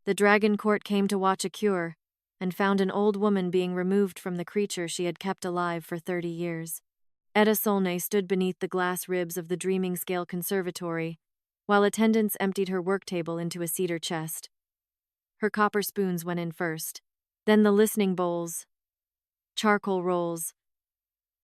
The dragon court came to watch a cure, and found an old woman being removed from the creature she had kept alive for 30 years. Etta Solne stood beneath the glass ribs of the Dreaming Scale Conservatory, while attendants emptied her work table into a cedar chest. Her copper spoons went in first, then the listening bowls, charcoal rolls,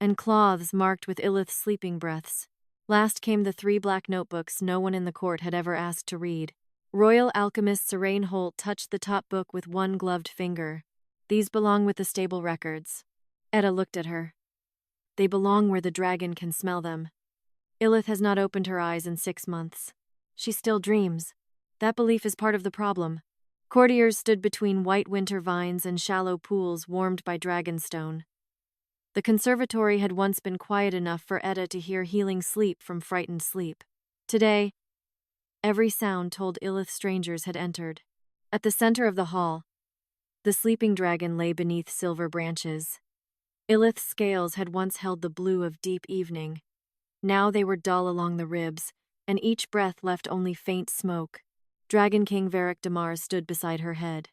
and cloths marked with Ilyth's sleeping breaths. Last came the 3 black notebooks no one in the court had ever asked to read. Royal alchemist Serayne Holt touched the top book with one gloved finger. These belong with the stable records. Etta looked at her. They belong where the dragon can smell them. Ilyth has not opened her eyes in 6 months. She still dreams. That belief is part of the problem. Courtiers stood between white winter vines and shallow pools warmed by dragonstone. The conservatory had once been quiet enough for Etta to hear healing sleep from frightened sleep. Today, every sound told Ilyth strangers had entered. At the center of the hall, the sleeping dragon lay beneath silver branches. Ilyth's scales had once held the blue of deep evening. Now they were dull along the ribs, and each breath left only faint smoke. Dragon King Varek Damar stood beside her head.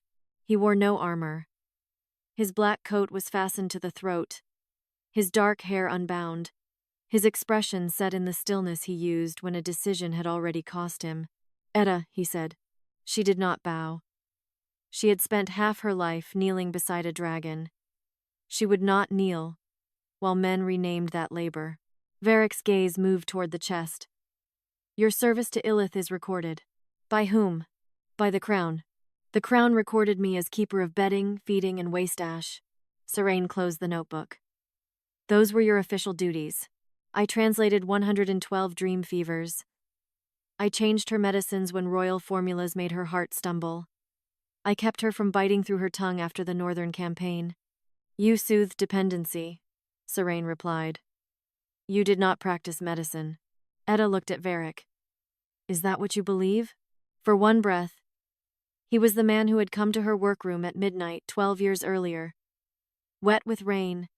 He wore no armor. His black coat was fastened to the throat, his dark hair unbound, his expression set in the stillness he used when a decision had already cost him. "Etta," he said. She did not bow. She had spent half her life kneeling beside a dragon. She would not kneel, while men renamed that labor. Varek's gaze moved toward the chest. "Your service to Ilyth is recorded." "By whom?" "By the crown. The crown recorded me as keeper of bedding, feeding, and waste ash." Serayne closed the notebook. "Those were your official duties. I translated 112 dream fevers. I changed her medicines when royal formulas made her heart stumble. I kept her from biting through her tongue after the northern campaign." "You soothed dependency," Serayne replied. "You did not practice medicine." Etta looked at Varek. "Is that what you believe?" For one breath, he was the man who had come to her workroom at midnight 12 years earlier, wet with rain,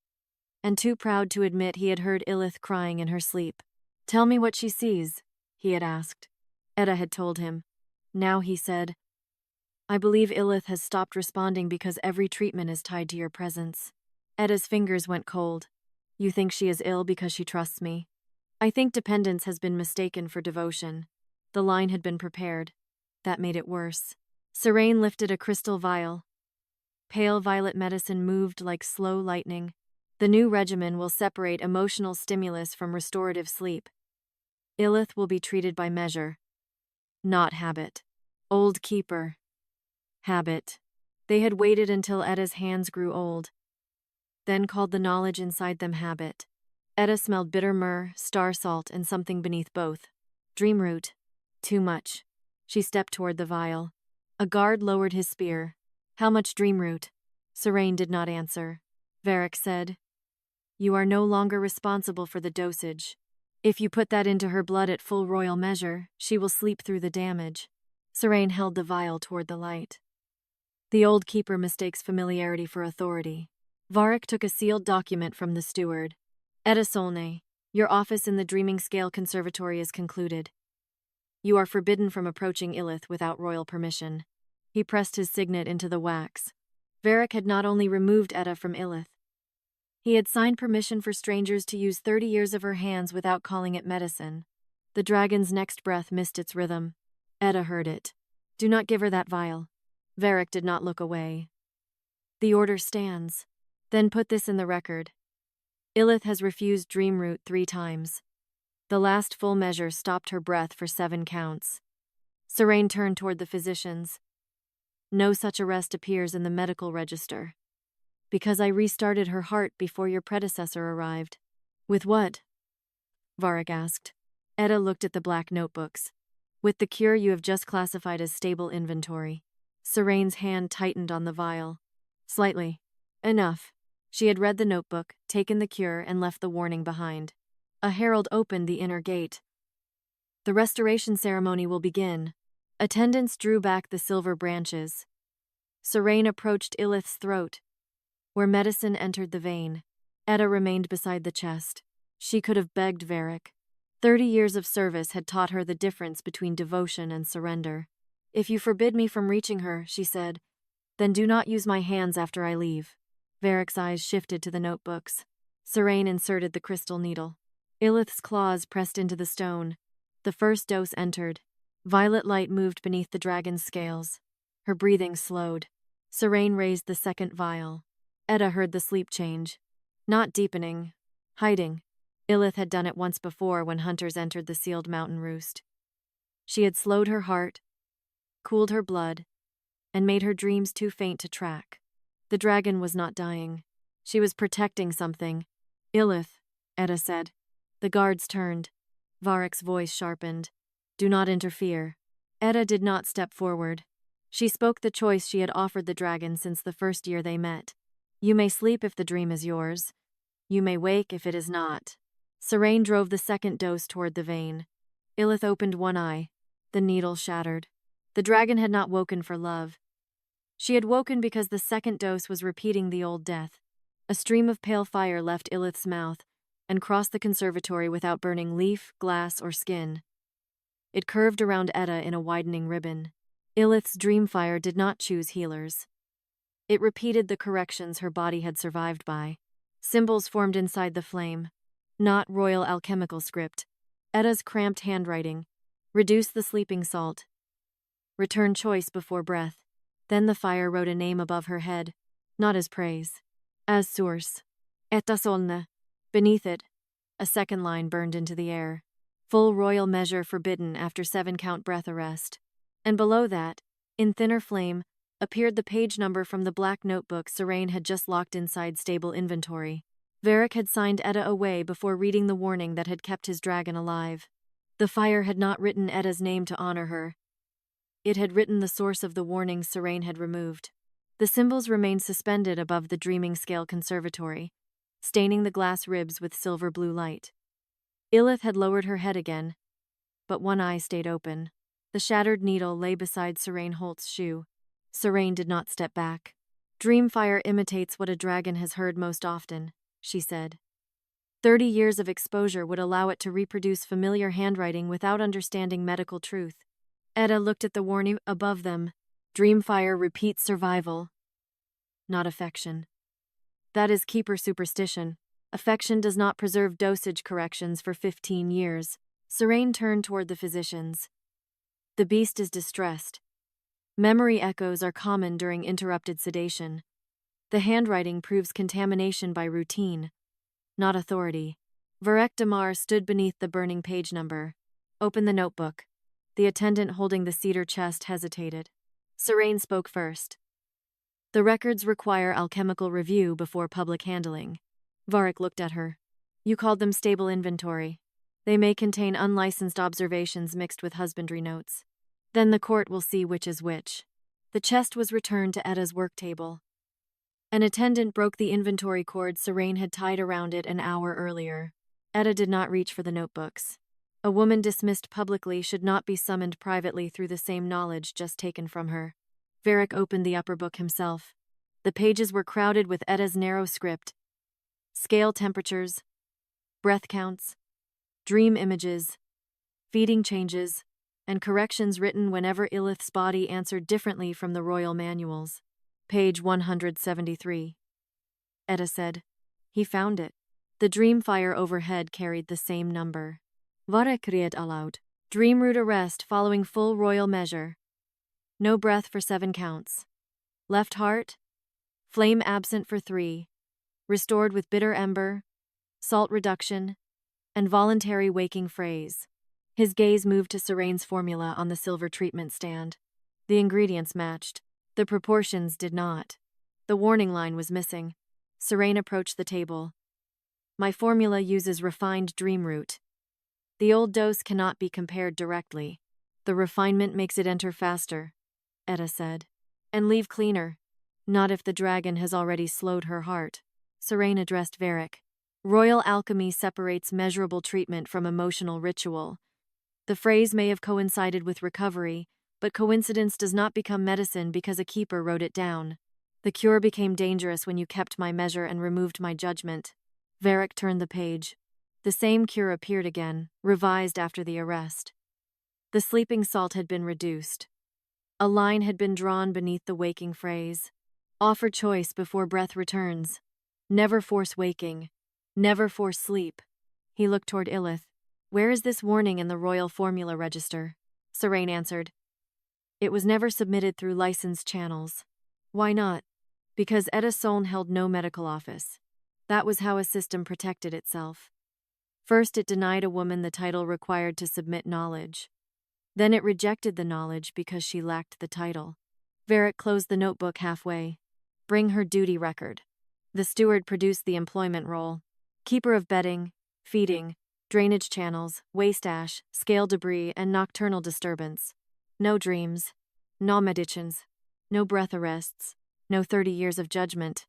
and too proud to admit he had heard Ilyth crying in her sleep. "Tell me what she sees," he had asked. Etta had told him. Now he said, "I believe Ilyth has stopped responding because every treatment is tied to your presence." Etta's fingers went cold. "You think she is ill because she trusts me?" "I think dependence has been mistaken for devotion." The line had been prepared. That made it worse. Serayne lifted a crystal vial. Pale violet medicine moved like slow lightning. "The new regimen will separate emotional stimulus from restorative sleep. Ilyth will be treated by measure, not habit." Old keeper. Habit. They had waited until Etta's hands grew old, then called the knowledge inside them habit. Etta smelled bitter myrrh, star salt, and something beneath both. Dreamroot. Too much. She stepped toward the vial. A guard lowered his spear. "How much dreamroot?" Serayne did not answer. Varek said, "You are no longer responsible for the dosage. If you put that into her blood at full royal measure, she will sleep through the damage." Serayne held the vial toward the light. The old keeper mistakes familiarity for authority. Varek took a sealed document from the steward. "Etta Solne, your office in the Dreaming Scale Conservatory is concluded. You are forbidden from approaching Ilyth without royal permission." He pressed his signet into the wax. Varek had not only removed Etta from Ilyth, he had signed permission for strangers to use 30 years of her hands without calling it medicine. The dragon's next breath missed its rhythm. Etta heard it. "Do not give her that vial." Varek did not look away. "The order stands. Then put this in the record. Ilyth has refused Dreamroot 3 times. The last full measure stopped her breath for 7 counts. Serayne turned toward the physicians. "No such arrest appears in the medical register. Because I restarted her heart before your predecessor arrived." "With what?" Varek asked. Etta looked at the black notebooks. "With the cure you have just classified as stable inventory." Serayne's hand tightened on the vial. "Slightly. Enough." She had read the notebook, taken the cure, and left the warning behind. A herald opened the inner gate. "The restoration ceremony will begin." Attendants drew back the silver branches. Serayne approached Ilyth's throat, where medicine entered the vein. Etta remained beside the chest. She could have begged Varek. 30 years of service had taught her the difference between devotion and surrender. If you forbid me from reaching her, she said, then do not use my hands after I leave. Varek's eyes shifted to the notebooks. Serayne inserted the crystal needle. Ilyth's claws pressed into the stone. The first dose entered. Violet light moved beneath the dragon's scales. Her breathing slowed. Serayne raised the second vial. Etta heard the sleep change. Not deepening. Hiding. Ilyth had done it once before when hunters entered the sealed mountain roost. She had slowed her heart, cooled her blood, and made her dreams too faint to track. The dragon was not dying. She was protecting something. Ilyth, Etta said. The guards turned. Varek's voice sharpened. Do not interfere. Etta did not step forward. She spoke the choice she had offered the dragon since the first year they met. You may sleep if the dream is yours. You may wake if it is not. Serayne drove the second dose toward the vein. Ilyth opened one eye. The needle shattered. The dragon had not woken for love. She had woken because the second dose was repeating the old death. A stream of pale fire left Ilyth's mouth and crossed the conservatory without burning leaf, glass, or skin. It curved around Etta in a widening ribbon. Ilyth's dreamfire did not choose healers. It repeated the corrections her body had survived by. Symbols formed inside the flame. Not royal alchemical script. Etta's cramped handwriting. Reduce the sleeping salt. Return choice before breath. Then the fire wrote a name above her head, not as praise. As source. Etta Solne. Beneath it, a second line burned into the air. Full royal measure forbidden after 7-count breath arrest. And below that, in thinner flame, appeared the page number from the black notebook Serayne had just locked inside stable inventory. Varek had signed Etta away before reading the warning that had kept his dragon alive. The fire had not written Etta's name to honor her. It had written the source of the warnings Serayne had removed. The symbols remained suspended above the dreaming scale conservatory, staining the glass ribs with silver-blue light. Ilyth had lowered her head again, but one eye stayed open. The shattered needle lay beside Serayne Holt's shoe. Serayne did not step back. Dreamfire imitates what a dragon has heard most often, she said. 30 years of exposure would allow it to reproduce familiar handwriting without understanding medical truth. Etta looked at the warning above them. Dreamfire repeats survival, not affection. That is keeper superstition. Affection does not preserve dosage corrections for 15 years. Serayne turned toward the physicians. The beast is distressed. Memory echoes are common during interrupted sedation. The handwriting proves contamination by routine, not authority. Varek Damar stood beneath the burning page number. Open the notebook. The attendant holding the cedar chest hesitated. Serayne spoke first. The records require alchemical review before public handling. Varek looked at her. You called them stable inventory. They may contain unlicensed observations mixed with husbandry notes. Then the court will see which is which. The chest was returned to Etta's work table. An attendant broke the inventory cord Serayne had tied around it an hour earlier. Etta did not reach for the notebooks. A woman dismissed publicly should not be summoned privately through the same knowledge just taken from her. Varek opened the upper book himself. The pages were crowded with Etta's narrow script. Scale temperatures, breath counts, dream images, feeding changes, and corrections written whenever Ilyth's body answered differently from the royal manuals. Page 173. Etta said. He found it. The dreamfire overhead carried the same number. Varek read aloud. Dream root arrest following full royal measure. No breath for 7 counts. Left heart. Flame absent for 3. Restored with bitter ember. Salt reduction. And voluntary waking phrase. His gaze moved to Serayne's formula on the silver treatment stand. The ingredients matched. The proportions did not. The warning line was missing. Serayne approached the table. My formula uses refined dream root. The old dose cannot be compared directly. The refinement makes it enter faster, Etta said. And leave cleaner. Not if the dragon has already slowed her heart. Serayne addressed Varek. Royal alchemy separates measurable treatment from emotional ritual. The phrase may have coincided with recovery, but coincidence does not become medicine because a keeper wrote it down. The cure became dangerous when you kept my measure and removed my judgment. Varek turned the page. The same cure appeared again, revised after the arrest. The sleeping salt had been reduced. A line had been drawn beneath the waking phrase. Offer choice before breath returns. Never force waking. Never force sleep. He looked toward Ilyth. Where is this warning in the Royal Formula Register? Serayne answered. It was never submitted through licensed channels. Why not? Because Etta Solne held no medical office. That was how a system protected itself. First, it denied a woman the title required to submit knowledge. Then it rejected the knowledge because she lacked the title. Varek closed the notebook halfway. Bring her duty record. The steward produced the employment roll. Keeper of bedding, feeding, drainage channels, waste ash, scale debris, and nocturnal disturbance. No dreams. No medicines. No breath arrests. No 30 years of judgment.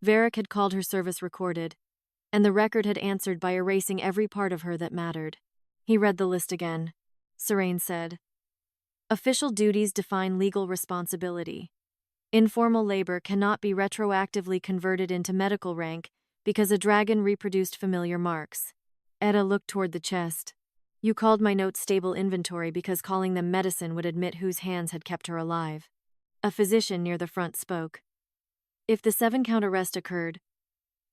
Varek had called her service recorded, and the record had answered by erasing every part of her that mattered. He read the list again. Serayne said, official duties define legal responsibility. Informal labor cannot be retroactively converted into medical rank because a dragon reproduced familiar marks. Etta looked toward the chest. You called my notes stable inventory because calling them medicine would admit whose hands had kept her alive. A physician near the front spoke. If the 7-count arrest occurred,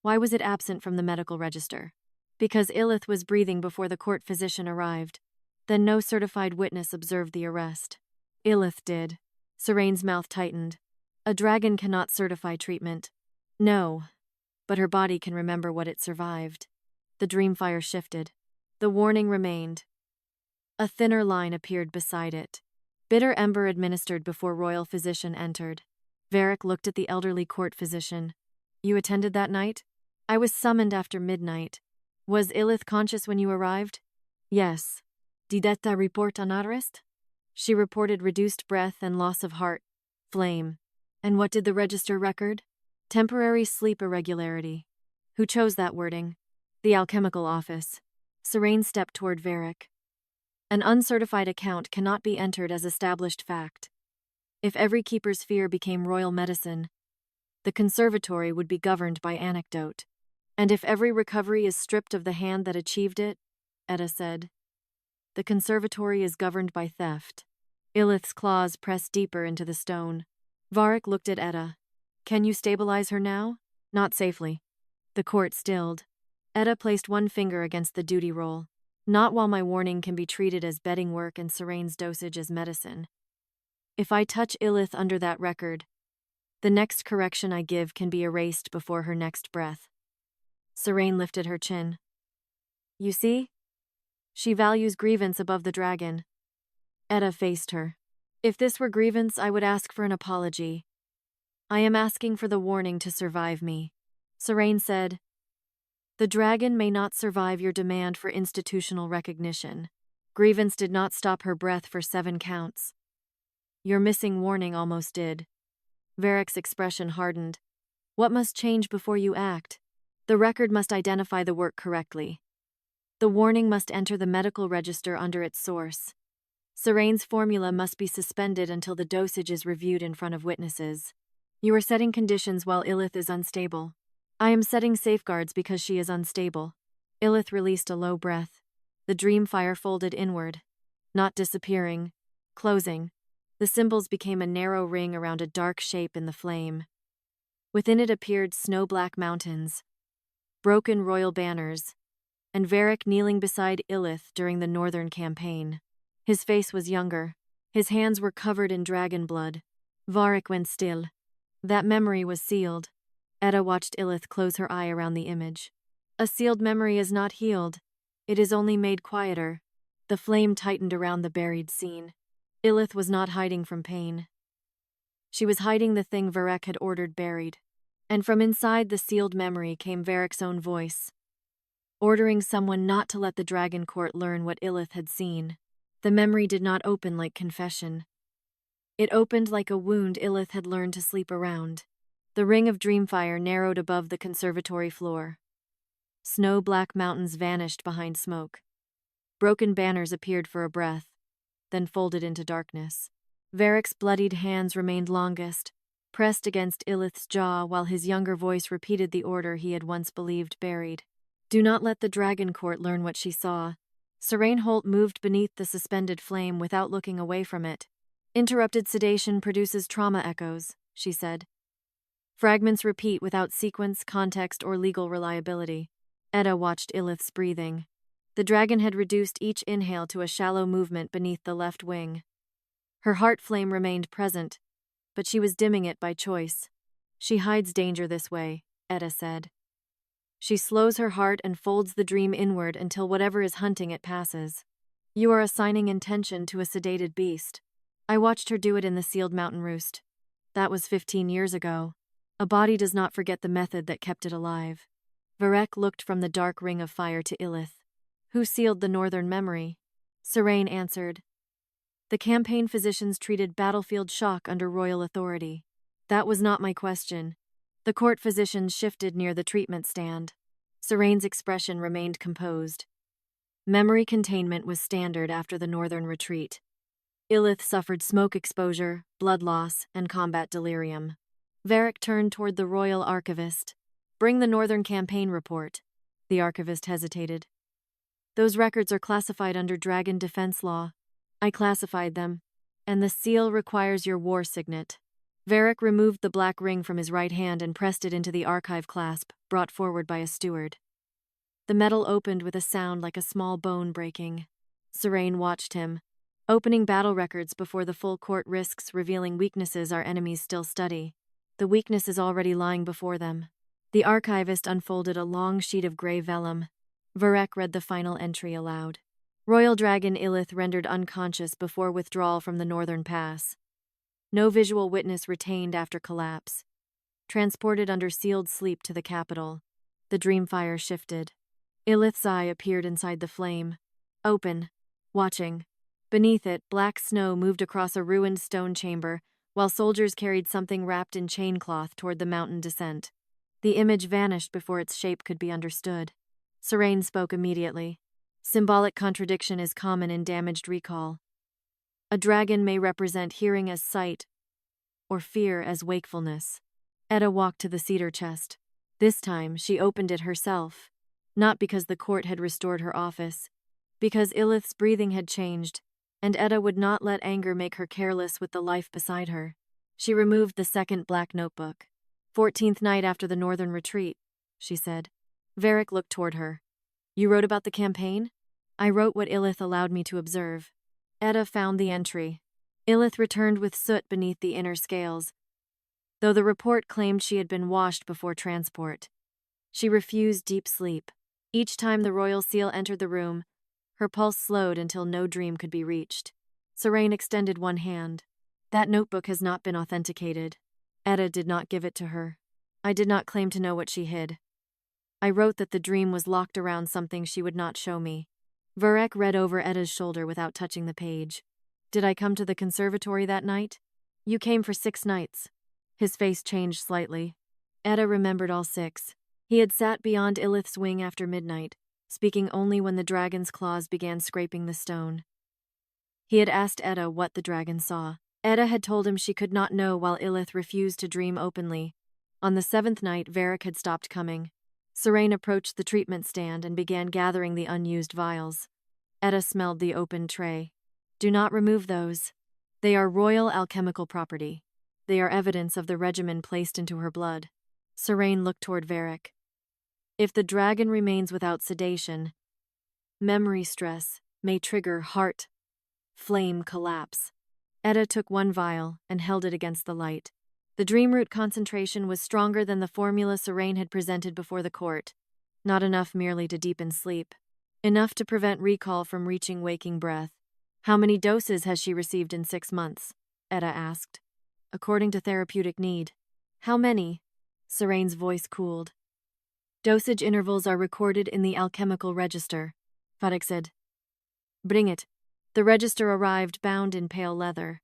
why was it absent from the medical register? Because Ilyth was breathing before the court physician arrived. Then no certified witness observed the arrest. Ilyth did. Serayne's mouth tightened. A dragon cannot certify treatment. No, but her body can remember what it survived. The dreamfire shifted. The warning remained. A thinner line appeared beside it. Bitter ember administered before royal physician entered. Varek looked at the elderly court physician. You attended that night? I was summoned after midnight. Was Ilyth conscious when you arrived? Yes. Did Etta report an arrest? She reported reduced breath and loss of heart. Flame. And what did the register record? Temporary sleep irregularity. Who chose that wording? The alchemical office. Serayne stepped toward Varek. An uncertified account cannot be entered as established fact. If every keeper's fear became royal medicine, the conservatory would be governed by anecdote. And if every recovery is stripped of the hand that achieved it, Etta said, the conservatory is governed by theft. Ilyth's claws pressed deeper into the stone. Varek looked at Etta. Can you stabilize her now? Not safely. The court stilled. Etta placed one finger against the duty roll. Not while my warning can be treated as bedding work and Serayne's dosage as medicine. If I touch Ilyth under that record, the next correction I give can be erased before her next breath. Serayne lifted her chin. You see? She values grievance above the dragon. Etta faced her. If this were grievance, I would ask for an apology. I am asking for the warning to survive me. Serayne said, the dragon may not survive your demand for institutional recognition. Grievance did not stop her breath for 7 counts. Your missing warning almost did. Varek's expression hardened. What must change before you act? The record must identify the work correctly. The warning must enter the medical register under its source. Serayne's formula must be suspended until the dosage is reviewed in front of witnesses. You are setting conditions while Ilyth is unstable. I am setting safeguards because she is unstable. Ilyth released a low breath. The dreamfire folded inward. Not disappearing. Closing. The symbols became a narrow ring around a dark shape in the flame. Within it appeared snow-black mountains, broken royal banners, and Varek kneeling beside Ilyth during the northern campaign. His face was younger. His hands were covered in dragon blood. Varek went still. That memory was sealed. Etta watched Ilyth close her eye around the image. A sealed memory is not healed. It is only made quieter. The flame tightened around the buried scene. Ilyth was not hiding from pain. She was hiding the thing Varek had ordered buried. And from inside the sealed memory came Varek's own voice, ordering someone not to let the Dragon Court learn what Ilyth had seen. The memory did not open like confession. It opened like a wound Ilyth had learned to sleep around. The ring of dreamfire narrowed above the conservatory floor. Snow-black mountains vanished behind smoke. Broken banners appeared for a breath, then folded into darkness. Varek's bloodied hands remained longest, pressed against Ilyth's jaw while his younger voice repeated the order he had once believed buried. Do not let the Dragon Court learn what she saw. Serayne Holt moved beneath the suspended flame without looking away from it. Interrupted sedation produces trauma echoes, she said. Fragments repeat without sequence, context, or legal reliability. Etta watched Ilyth's breathing. The dragon had reduced each inhale to a shallow movement beneath the left wing. Her heart flame remained present, but she was dimming it by choice. She hides danger this way, Etta said. She slows her heart and folds the dream inward until whatever is hunting it passes. You are assigning intention to a sedated beast. I watched her do it in the sealed mountain roost. That was 15 years ago. A body does not forget the method that kept it alive. Varek looked from the dark ring of fire to Ilyth. Who sealed the northern memory? Serayne answered. The campaign physicians treated battlefield shock under royal authority. That was not my question. The court physicians shifted near the treatment stand. Serayne's expression remained composed. Memory containment was standard after the northern retreat. Ilyth suffered smoke exposure, blood loss, and combat delirium. Varek turned toward the royal archivist. Bring the northern campaign report. The archivist hesitated. Those records are classified under dragon defense law. I classified them, and the seal requires your war signet. Varek removed the black ring from his right hand and pressed it into the archive clasp, brought forward by a steward. The metal opened with a sound like a small bone breaking. Serayne watched him. Opening battle records before the full court risks revealing weaknesses our enemies still study. The weakness is already lying before them. The archivist unfolded a long sheet of gray vellum. Varek read the final entry aloud. Royal Dragon Ilyth rendered unconscious before withdrawal from the northern pass. No visual witness retained after collapse. Transported under sealed sleep to the capital. The dreamfire shifted. Ilyth's eye appeared inside the flame. Open. Watching. Beneath it, black snow moved across a ruined stone chamber, while soldiers carried something wrapped in chain cloth toward the mountain descent. The image vanished before its shape could be understood. Serayne spoke immediately. Symbolic contradiction is common in damaged recall. A dragon may represent hearing as sight, or fear as wakefulness. Etta walked to the cedar chest. This time, she opened it herself. Not because the court had restored her office, because Ilyth's breathing had changed, and Etta would not let anger make her careless with the life beside her. She removed the second black notebook. 14th night after the northern retreat, she said. Varek looked toward her. You wrote about the campaign? I wrote what Ilyth allowed me to observe. Etta found the entry. Ilyth returned with soot beneath the inner scales, though the report claimed she had been washed before transport. She refused deep sleep. Each time the royal seal entered the room, her pulse slowed until no dream could be reached. Serayne extended one hand. That notebook has not been authenticated. Etta did not give it to her. I did not claim to know what she hid. I wrote that the dream was locked around something she would not show me. Varek read over Etta's shoulder without touching the page. Did I come to the conservatory that night? You came for 6 nights. His face changed slightly. Etta remembered all 6. He had sat beyond Ilyth's wing after midnight, speaking only when the dragon's claws began scraping the stone. He had asked Etta what the dragon saw. Etta had told him she could not know while Ilyth refused to dream openly. On the 7th night, Varek had stopped coming. Serayne approached the treatment stand and began gathering the unused vials. Etta smelled the open tray. Do not remove those. They are royal alchemical property. They are evidence of the regimen placed into her blood. Serayne looked toward Varek. If the dragon remains without sedation, memory stress may trigger heart flame collapse. Etta took one vial and held it against the light. The dreamroot concentration was stronger than the formula Serayne had presented before the court. Not enough merely to deepen sleep. Enough to prevent recall from reaching waking breath. How many doses has she received in 6 months? Etta asked. According to therapeutic need. How many? Serayne's voice cooled. Dosage intervals are recorded in the alchemical register, Varek said. Bring it. The register arrived bound in pale leather.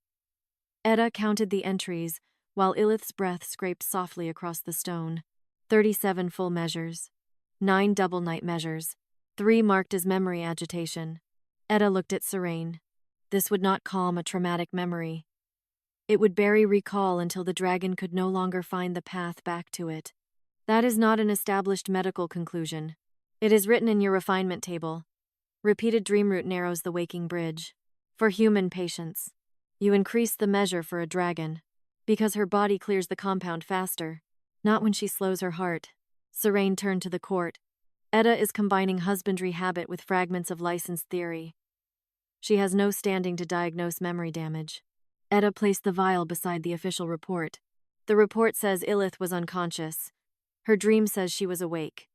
Etta counted the entries, while Ilyth's breath scraped softly across the stone. 37 full measures. 9 double night measures. 3 marked as memory agitation. Etta looked at Serayne. This would not calm a traumatic memory. It would bury recall until the dragon could no longer find the path back to it. That is not an established medical conclusion. It is written in your refinement table. Repeated dreamroot narrows the waking bridge. For human patients. You increase the measure for a dragon. Because her body clears the compound faster. Not when she slows her heart. Serayne turned to the court. Etta is combining husbandry habit with fragments of license theory. She has no standing to diagnose memory damage. Etta placed the vial beside the official report. The report says Ilyth was unconscious. Her dream says she was awake.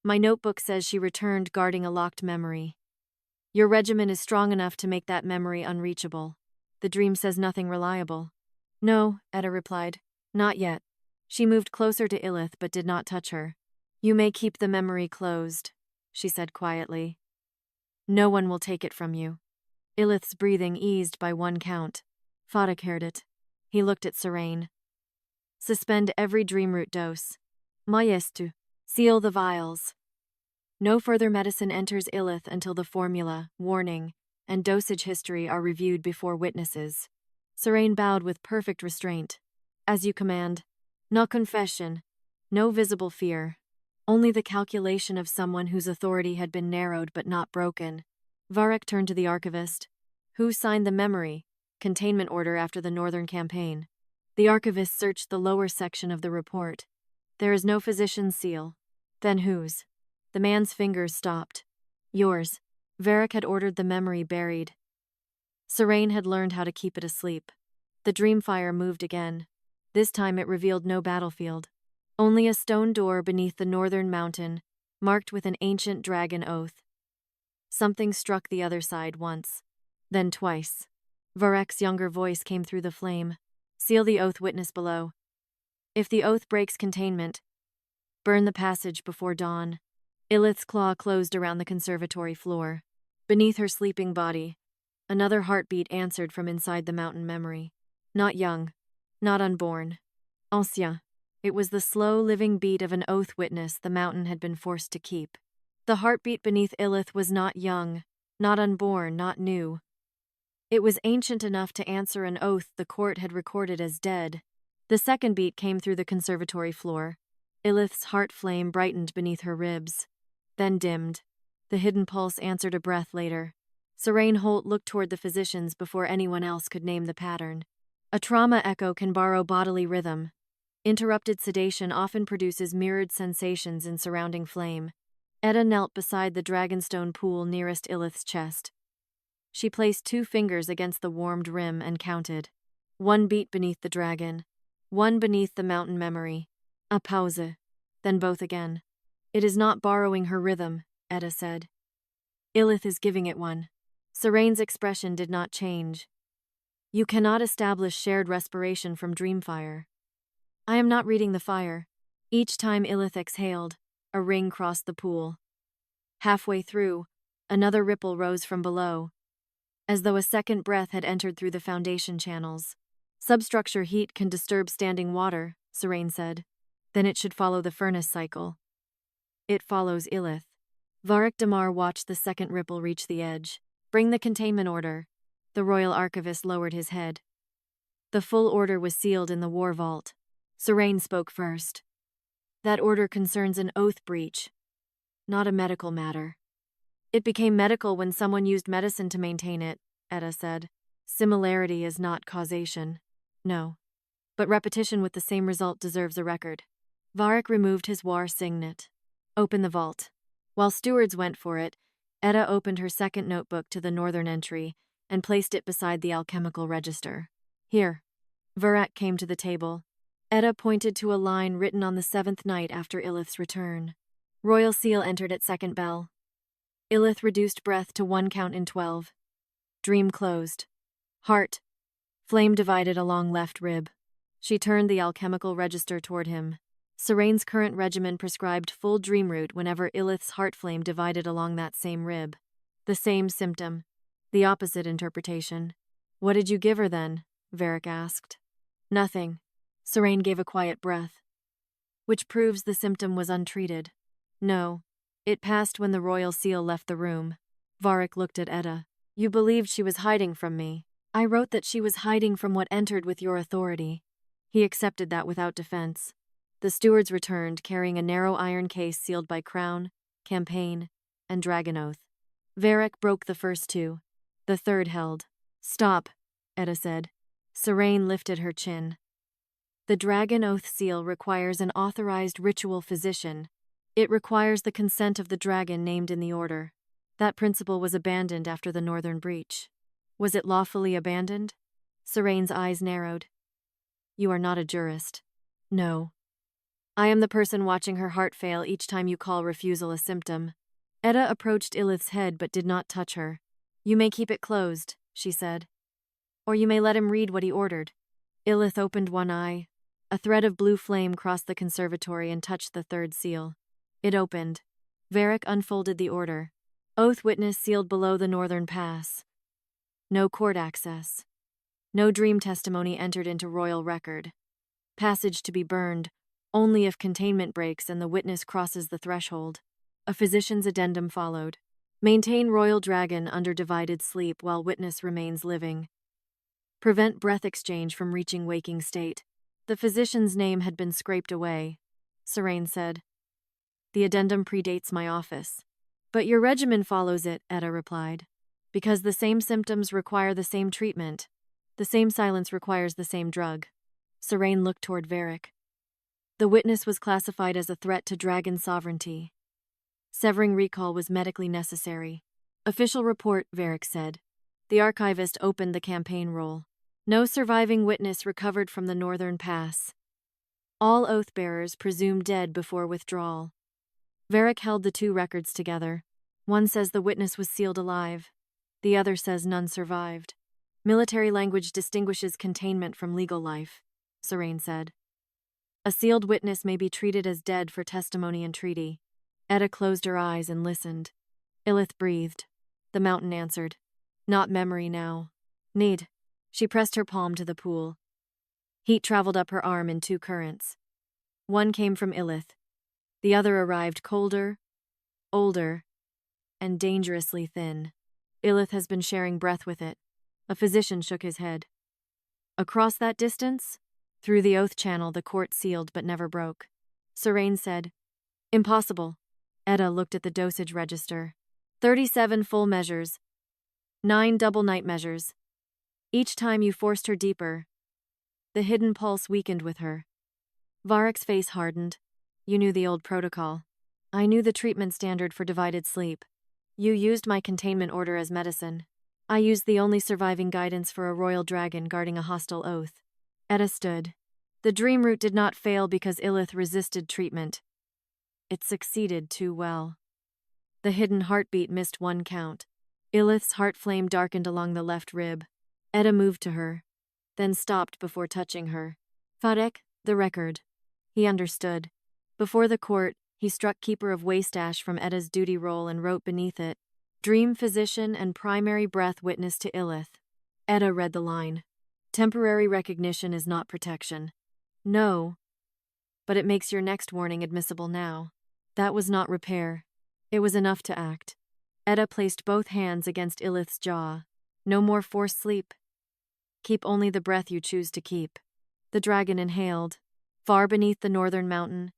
My notebook says she returned guarding a locked memory. Your regimen is strong enough to make that memory unreachable. The dream says nothing reliable. No, Etta replied. Not yet. She moved closer to Ilyth but did not touch her. You may keep the memory closed, she said quietly. No one will take it from you. Ilyth's breathing eased by 1 count. Varek heard it. He looked at Serayne. Suspend every dreamroot dose. Majestu. Seal the vials. No further medicine enters Ilyth until the formula, warning, and dosage history are reviewed before witnesses. Serayne bowed with perfect restraint. As you command. No confession. No visible fear. Only the calculation of someone whose authority had been narrowed but not broken. Varek turned to the archivist. Who signed the memory containment order after the Northern Campaign? The archivist searched the lower section of the report. There is no physician's seal. Then whose? The man's fingers stopped. Yours. Varek had ordered the memory buried. Serayne had learned how to keep it asleep. The dreamfire moved again. This time it revealed no battlefield. Only a stone door beneath the northern mountain, marked with an ancient dragon oath. Something struck the other side once, then twice. Varek's younger voice came through the flame. Seal the oath, witness below. If the oath breaks containment, burn the passage before dawn. Ilyth's claw closed around the conservatory floor. Beneath her sleeping body, another heartbeat answered from inside the mountain memory. Not young, not unborn. Ancien. It was the slow, living beat of an oath witness the mountain had been forced to keep. The heartbeat beneath Ilyth was not young, not unborn, not new. It was ancient enough to answer an oath the court had recorded as dead. The second beat came through the conservatory floor. Ilyth's heart flame brightened beneath her ribs, then dimmed. The hidden pulse answered a breath later. Serayne Holt looked toward the physicians before anyone else could name the pattern. A trauma echo can borrow bodily rhythm. Interrupted sedation often produces mirrored sensations in surrounding flame. Etta knelt beside the dragonstone pool nearest Ilyth's chest. She placed 2 fingers against the warmed rim and counted. 1 beat beneath the dragon, 1 beneath the mountain memory. A pause, then both again. It is not borrowing her rhythm, Etta said. Ilyth is giving it one. Serayne's expression did not change. You cannot establish shared respiration from dreamfire. I am not reading the fire. Each time Ilyth exhaled, a ring crossed the pool. Halfway through, another ripple rose from below, as though a second breath had entered through the foundation channels. Substructure heat can disturb standing water, Serayne said. Then it should follow the furnace cycle. It follows Ilyth. Varek Damar watched the second ripple reach the edge. Bring the containment order. The royal archivist lowered his head. The full order was sealed in the war vault. Serayne spoke first. That order concerns an oath breach, not a medical matter. It became medical when someone used medicine to maintain it, Etta said. Similarity is not causation. No. But repetition with the same result deserves a record. Varek removed his war signet. Open the vault. While stewards went for it, Etta opened her second notebook to the northern entry and placed it beside the alchemical register. Here. Varek came to the table. Etta pointed to a line written on the 7th night after Ilyth's return. Royal seal entered at second bell. Ilyth reduced breath to 1 count in 12. Dream closed. Heart. Flame divided along left rib. She turned the alchemical register toward him. Serayne's current regimen prescribed full dream root whenever Ilyth's heart flame divided along that same rib. The same symptom. The opposite interpretation. What did you give her then? Varek asked. Nothing. Serayne gave a quiet breath. Which proves the symptom was untreated. No. It passed when the royal seal left the room. Varek looked at Etta. You believed she was hiding from me. I wrote that she was hiding from what entered with your authority. He accepted that without defense. The stewards returned, carrying a narrow iron case sealed by crown, campaign, and dragon oath. Varek broke the first 2. The third held. Stop. Etta said. Serayne lifted her chin. The Dragon Oath Seal requires an authorized ritual physician. It requires the consent of the dragon named in the order. That principle was abandoned after the Northern Breach. Was it lawfully abandoned? Serayne's eyes narrowed. You are not a jurist. No. I am the person watching her heart fail each time you call refusal a symptom. Etta approached Ilyth's head but did not touch her. You may keep it closed, she said. Or you may let him read what he ordered. Ilyth opened one eye. A thread of blue flame crossed the conservatory and touched the third seal. It opened. Varek unfolded the order. Oath witness sealed below the northern pass. No court access. No dream testimony entered into royal record. Passage to be burned, only if containment breaks and the witness crosses the threshold. A physician's addendum followed. Maintain royal dragon under divided sleep while witness remains living. Prevent breath exchange from reaching waking state. The physician's name had been scraped away, Serayne said. The addendum predates my office. But your regimen follows it, Etta replied. Because the same symptoms require the same treatment. The same silence requires the same drug. Serayne looked toward Varek. The witness was classified as a threat to dragon sovereignty. Severing recall was medically necessary. Official report, Varek said. The archivist opened the campaign roll. No surviving witness recovered from the northern pass. All oath-bearers presumed dead before withdrawal. Varek held the two records together. One says the witness was sealed alive. The other says none survived. Military language distinguishes containment from legal life, Serayne said. A sealed witness may be treated as dead for testimony and treaty. Etta closed her eyes and listened. Ilyth breathed. The mountain answered. Not memory now. Need. She pressed her palm to the pool. Heat traveled up her arm in two currents. One came from Ilyth. The other arrived colder, older, and dangerously thin. Ilyth has been sharing breath with it. A physician shook his head. Across that distance? Through the oath channel the court sealed but never broke. Serayne said, Impossible. Etta looked at the dosage register. 37 full measures. 9 double night measures. Each time you forced her deeper. The hidden pulse weakened with her. Varek's face hardened. You knew the old protocol. I knew the treatment standard for divided sleep. You used my containment order as medicine. I used the only surviving guidance for a royal dragon guarding a hostile oath. Etta stood. The dream route did not fail because Ilyth resisted treatment. It succeeded too well. The hidden heartbeat missed one count. Ilyth's heart flame darkened along the left rib. Etta moved to her, then stopped before touching her. Varek, the record. He understood. Before the court, he struck Keeper of Waste Ash from Etta's duty roll and wrote beneath it, Dream physician and primary breath witness to Ilyth. Etta read the line. Temporary recognition is not protection. No. But it makes your next warning admissible now. That was not repair. It was enough to act. Etta placed both hands against Ilyth's jaw. No more forced sleep. Keep only the breath you choose to keep. The dragon inhaled. Far beneath the northern mountain,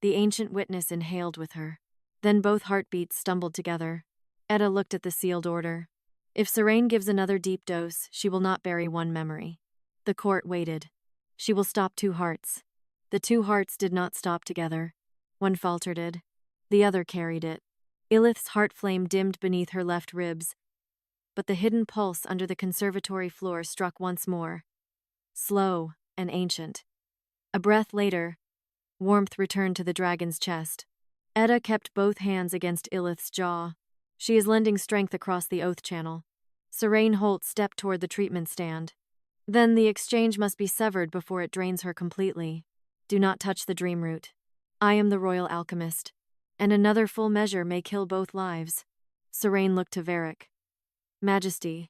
the ancient witness inhaled with her. Then both heartbeats stumbled together. Etta looked at the sealed order. If Serayne gives another deep dose, she will not bury one memory. The court waited. She will stop 2 hearts. The 2 hearts did not stop together. One faltered. The other carried it. Ilyth's heart flame dimmed beneath her left ribs, but the hidden pulse under the conservatory floor struck once more. Slow and ancient. A breath later, warmth returned to the dragon's chest. Etta kept both hands against Ilyth's jaw. She is lending strength across the oath channel. Serayne Holt stepped toward the treatment stand. Then the exchange must be severed before it drains her completely. Do not touch the dream root. I am the royal alchemist, and another full measure may kill both lives. Serayne looked to Varek. Majesty,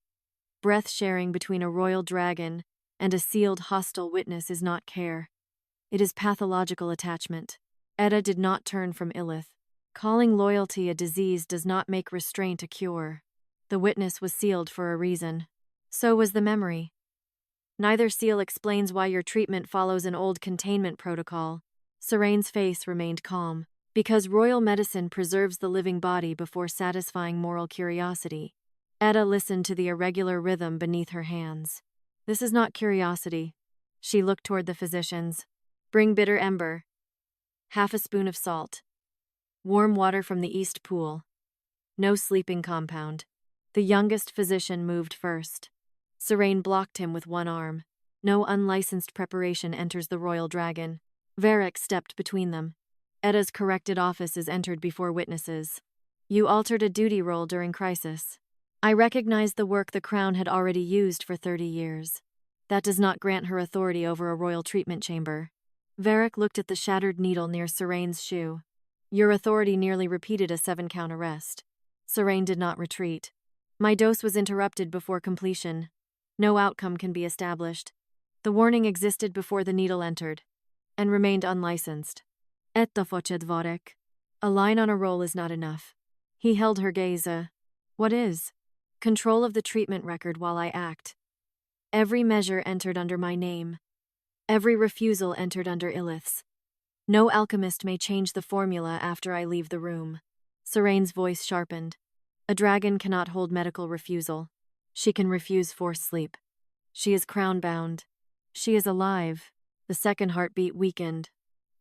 breath sharing between a royal dragon and a sealed hostile witness is not care. It is pathological attachment. Etta did not turn from Ilyth. Calling loyalty a disease does not make restraint a cure. The witness was sealed for a reason. So was the memory. Neither seal explains why your treatment follows an old containment protocol. Serayne's face remained calm. Because royal medicine preserves the living body before satisfying moral curiosity. Etta listened to the irregular rhythm beneath her hands. This is not curiosity. She looked toward the physicians. Bring bitter ember. Half a spoon of salt. Warm water from the east pool. No sleeping compound. The youngest physician moved first. Serayne blocked him with one arm. No unlicensed preparation enters the royal dragon. Varek stepped between them. Etta's corrected office is entered before witnesses. You altered a duty role during crisis. I recognized the work the crown had already used for 30 years. That does not grant her authority over a royal treatment chamber. Varek looked at the shattered needle near Serayne's shoe. Your authority nearly repeated a 7-count arrest. Serayne did not retreat. My dose was interrupted before completion. No outcome can be established. The warning existed before the needle entered, and remained unlicensed. Etta Solne. A line on a roll is not enough. He held her gaze. What is? Control of the treatment record while I act. Every measure entered under my name. Every refusal entered under Ilyth's. No alchemist may change the formula after I leave the room. Serayne's voice sharpened. A dragon cannot hold medical refusal. She can refuse forced sleep. She is crown-bound. She is alive. The second heartbeat weakened.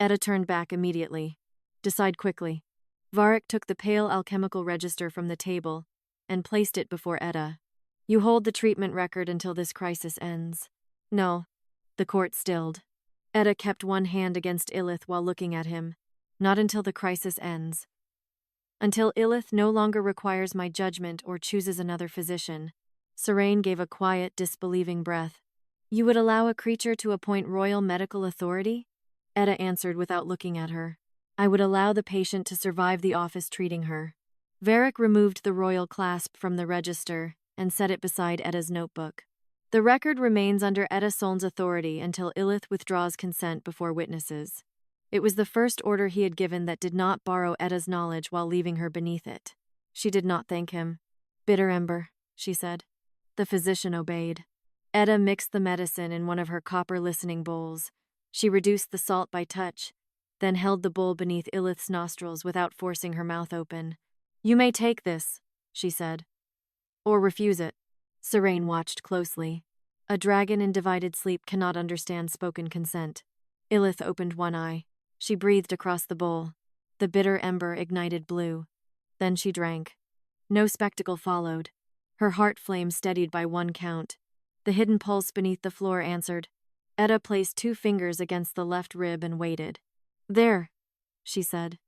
Etta turned back immediately. Decide quickly. Varek took the pale alchemical register from the table and placed it before Etta. You hold the treatment record until this crisis ends. No. The court stilled. Etta kept one hand against Ilyth while looking at him. Not until the crisis ends. Until Ilyth no longer requires my judgment or chooses another physician. Serayne gave a quiet, disbelieving breath. You would allow a creature to appoint royal medical authority? Etta answered without looking at her. I would allow the patient to survive the office treating her. Varek removed the royal clasp from the register and set it beside Etta's notebook. The record remains under Etta Solne's authority until Ilyth withdraws consent before witnesses. It was the first order he had given that did not borrow Etta's knowledge while leaving her beneath it. She did not thank him. Bitter ember, she said. The physician obeyed. Etta mixed the medicine in one of her copper listening bowls. She reduced the salt by touch, then held the bowl beneath Ilyth's nostrils without forcing her mouth open. You may take this, she said. Or refuse it. Serayne watched closely. A dragon in divided sleep cannot understand spoken consent. Ilyth opened one eye. She breathed across the bowl. The bitter ember ignited blue. Then she drank. No spectacle followed. Her heart flame steadied by one count. The hidden pulse beneath the floor answered. Etta placed 2 fingers against the left rib and waited. There, she said.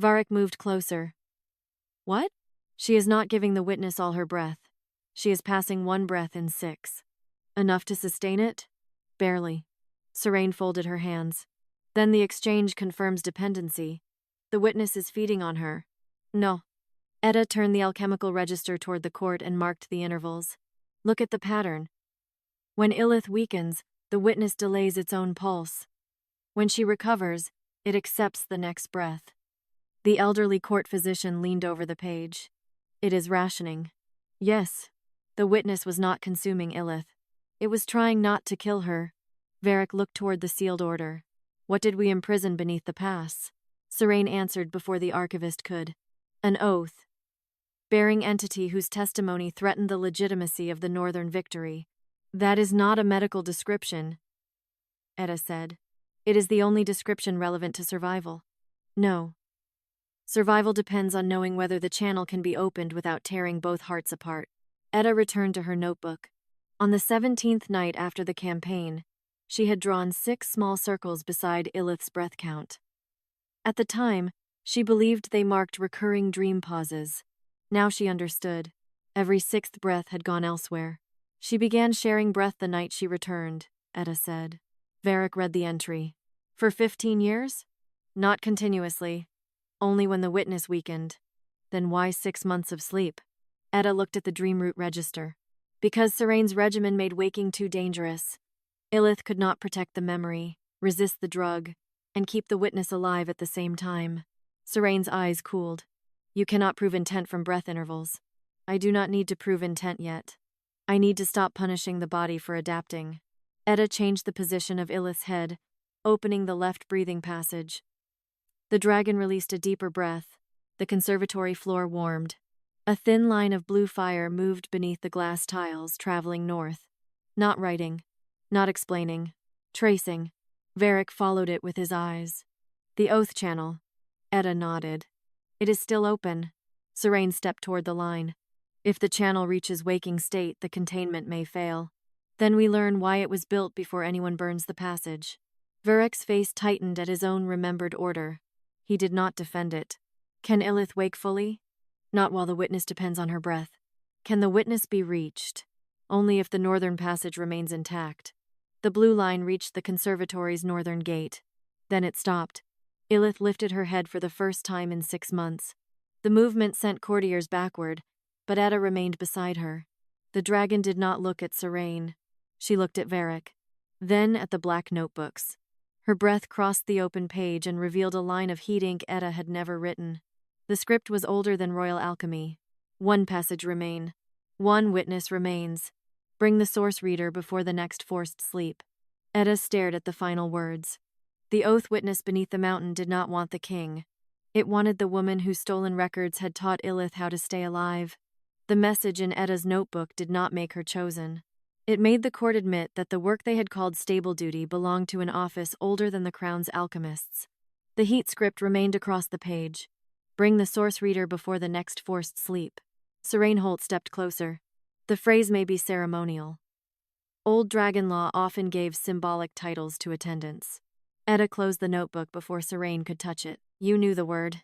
Varek moved closer. What? She is not giving the witness all her breath. She is passing 1 breath in 6. Enough to sustain it? Barely. Serayne folded her hands. Then the exchange confirms dependency. The witness is feeding on her. No. Etta turned the alchemical register toward the court and marked the intervals. Look at the pattern. When Ilyth weakens, the witness delays its own pulse. When she recovers, it accepts the next breath. The elderly court physician leaned over the page. It is rationing. Yes. The witness was not consuming Ilyth. It was trying not to kill her. Varek looked toward the sealed order. What did we imprison beneath the pass? Serayne answered before the archivist could. An oath. Bearing entity whose testimony threatened the legitimacy of the northern victory. That is not a medical description, Etta said. It is the only description relevant to survival. No. Survival depends on knowing whether the channel can be opened without tearing both hearts apart. Etta returned to her notebook. On the 17th night after the campaign, she had drawn 6 small circles beside Ilyth's breath count. At the time, she believed they marked recurring dream pauses. Now she understood. Every 6th breath had gone elsewhere. She began sharing breath the night she returned, Etta said. Varek read the entry. For 15 years? Not continuously. Only when the witness weakened. Then why 6 months of sleep? Etta looked at the dream route register. Because Serayne's regimen made waking too dangerous. Ilyth could not protect the memory, resist the drug, and keep the witness alive at the same time. Serayne's eyes cooled. You cannot prove intent from breath intervals. I do not need to prove intent yet. I need to stop punishing the body for adapting. Etta changed the position of Ilyth's head, opening the left breathing passage. The dragon released a deeper breath. The conservatory floor warmed. A thin line of blue fire moved beneath the glass tiles, traveling north. Not writing. Not explaining. Tracing. Varek followed it with his eyes. The oath channel. Etta nodded. It is still open. Serayne stepped toward the line. If the channel reaches waking state, the containment may fail. Then we learn why it was built before anyone burns the passage. Varek's face tightened at his own remembered order. He did not defend it. Can Ilyth wake fully? Not while the witness depends on her breath. Can the witness be reached? Only if the northern passage remains intact. The blue line reached the conservatory's northern gate. Then it stopped. Ilyth lifted her head for the first time in 6 months. The movement sent courtiers backward, but Etta remained beside her. The dragon did not look at Serayne. She looked at Varek. Then at the black notebooks. Her breath crossed the open page and revealed a line of heat ink Etta had never written. The script was older than royal alchemy. One passage remain. One witness remains. Bring the source reader before the next forced sleep. Etta stared at the final words. The oath witness beneath the mountain did not want the king. It wanted the woman whose stolen records had taught Ilyth how to stay alive. The message in Etta's notebook did not make her chosen. It made the court admit that the work they had called stable duty belonged to an office older than the crown's alchemists. The heat script remained across the page. Bring the source reader before the next forced sleep. Serayne Holt stepped closer. The phrase may be ceremonial. Old dragon law often gave symbolic titles to attendants. Etta closed the notebook before Serayne could touch it. You knew the word.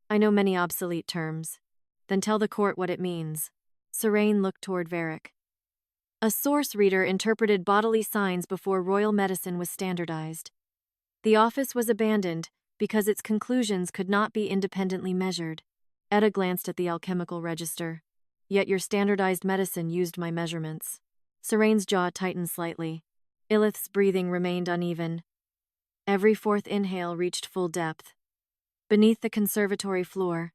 I know many obsolete terms. Then tell the court what it means. Serayne looked toward Varek. A source reader interpreted bodily signs before royal medicine was standardized. The office was abandoned because its conclusions could not be independently measured. Etta glanced at the alchemical register. Yet your standardized medicine used my measurements. Serayne's jaw tightened slightly. Ilyth's breathing remained uneven. Every fourth inhale reached full depth. Beneath the conservatory floor,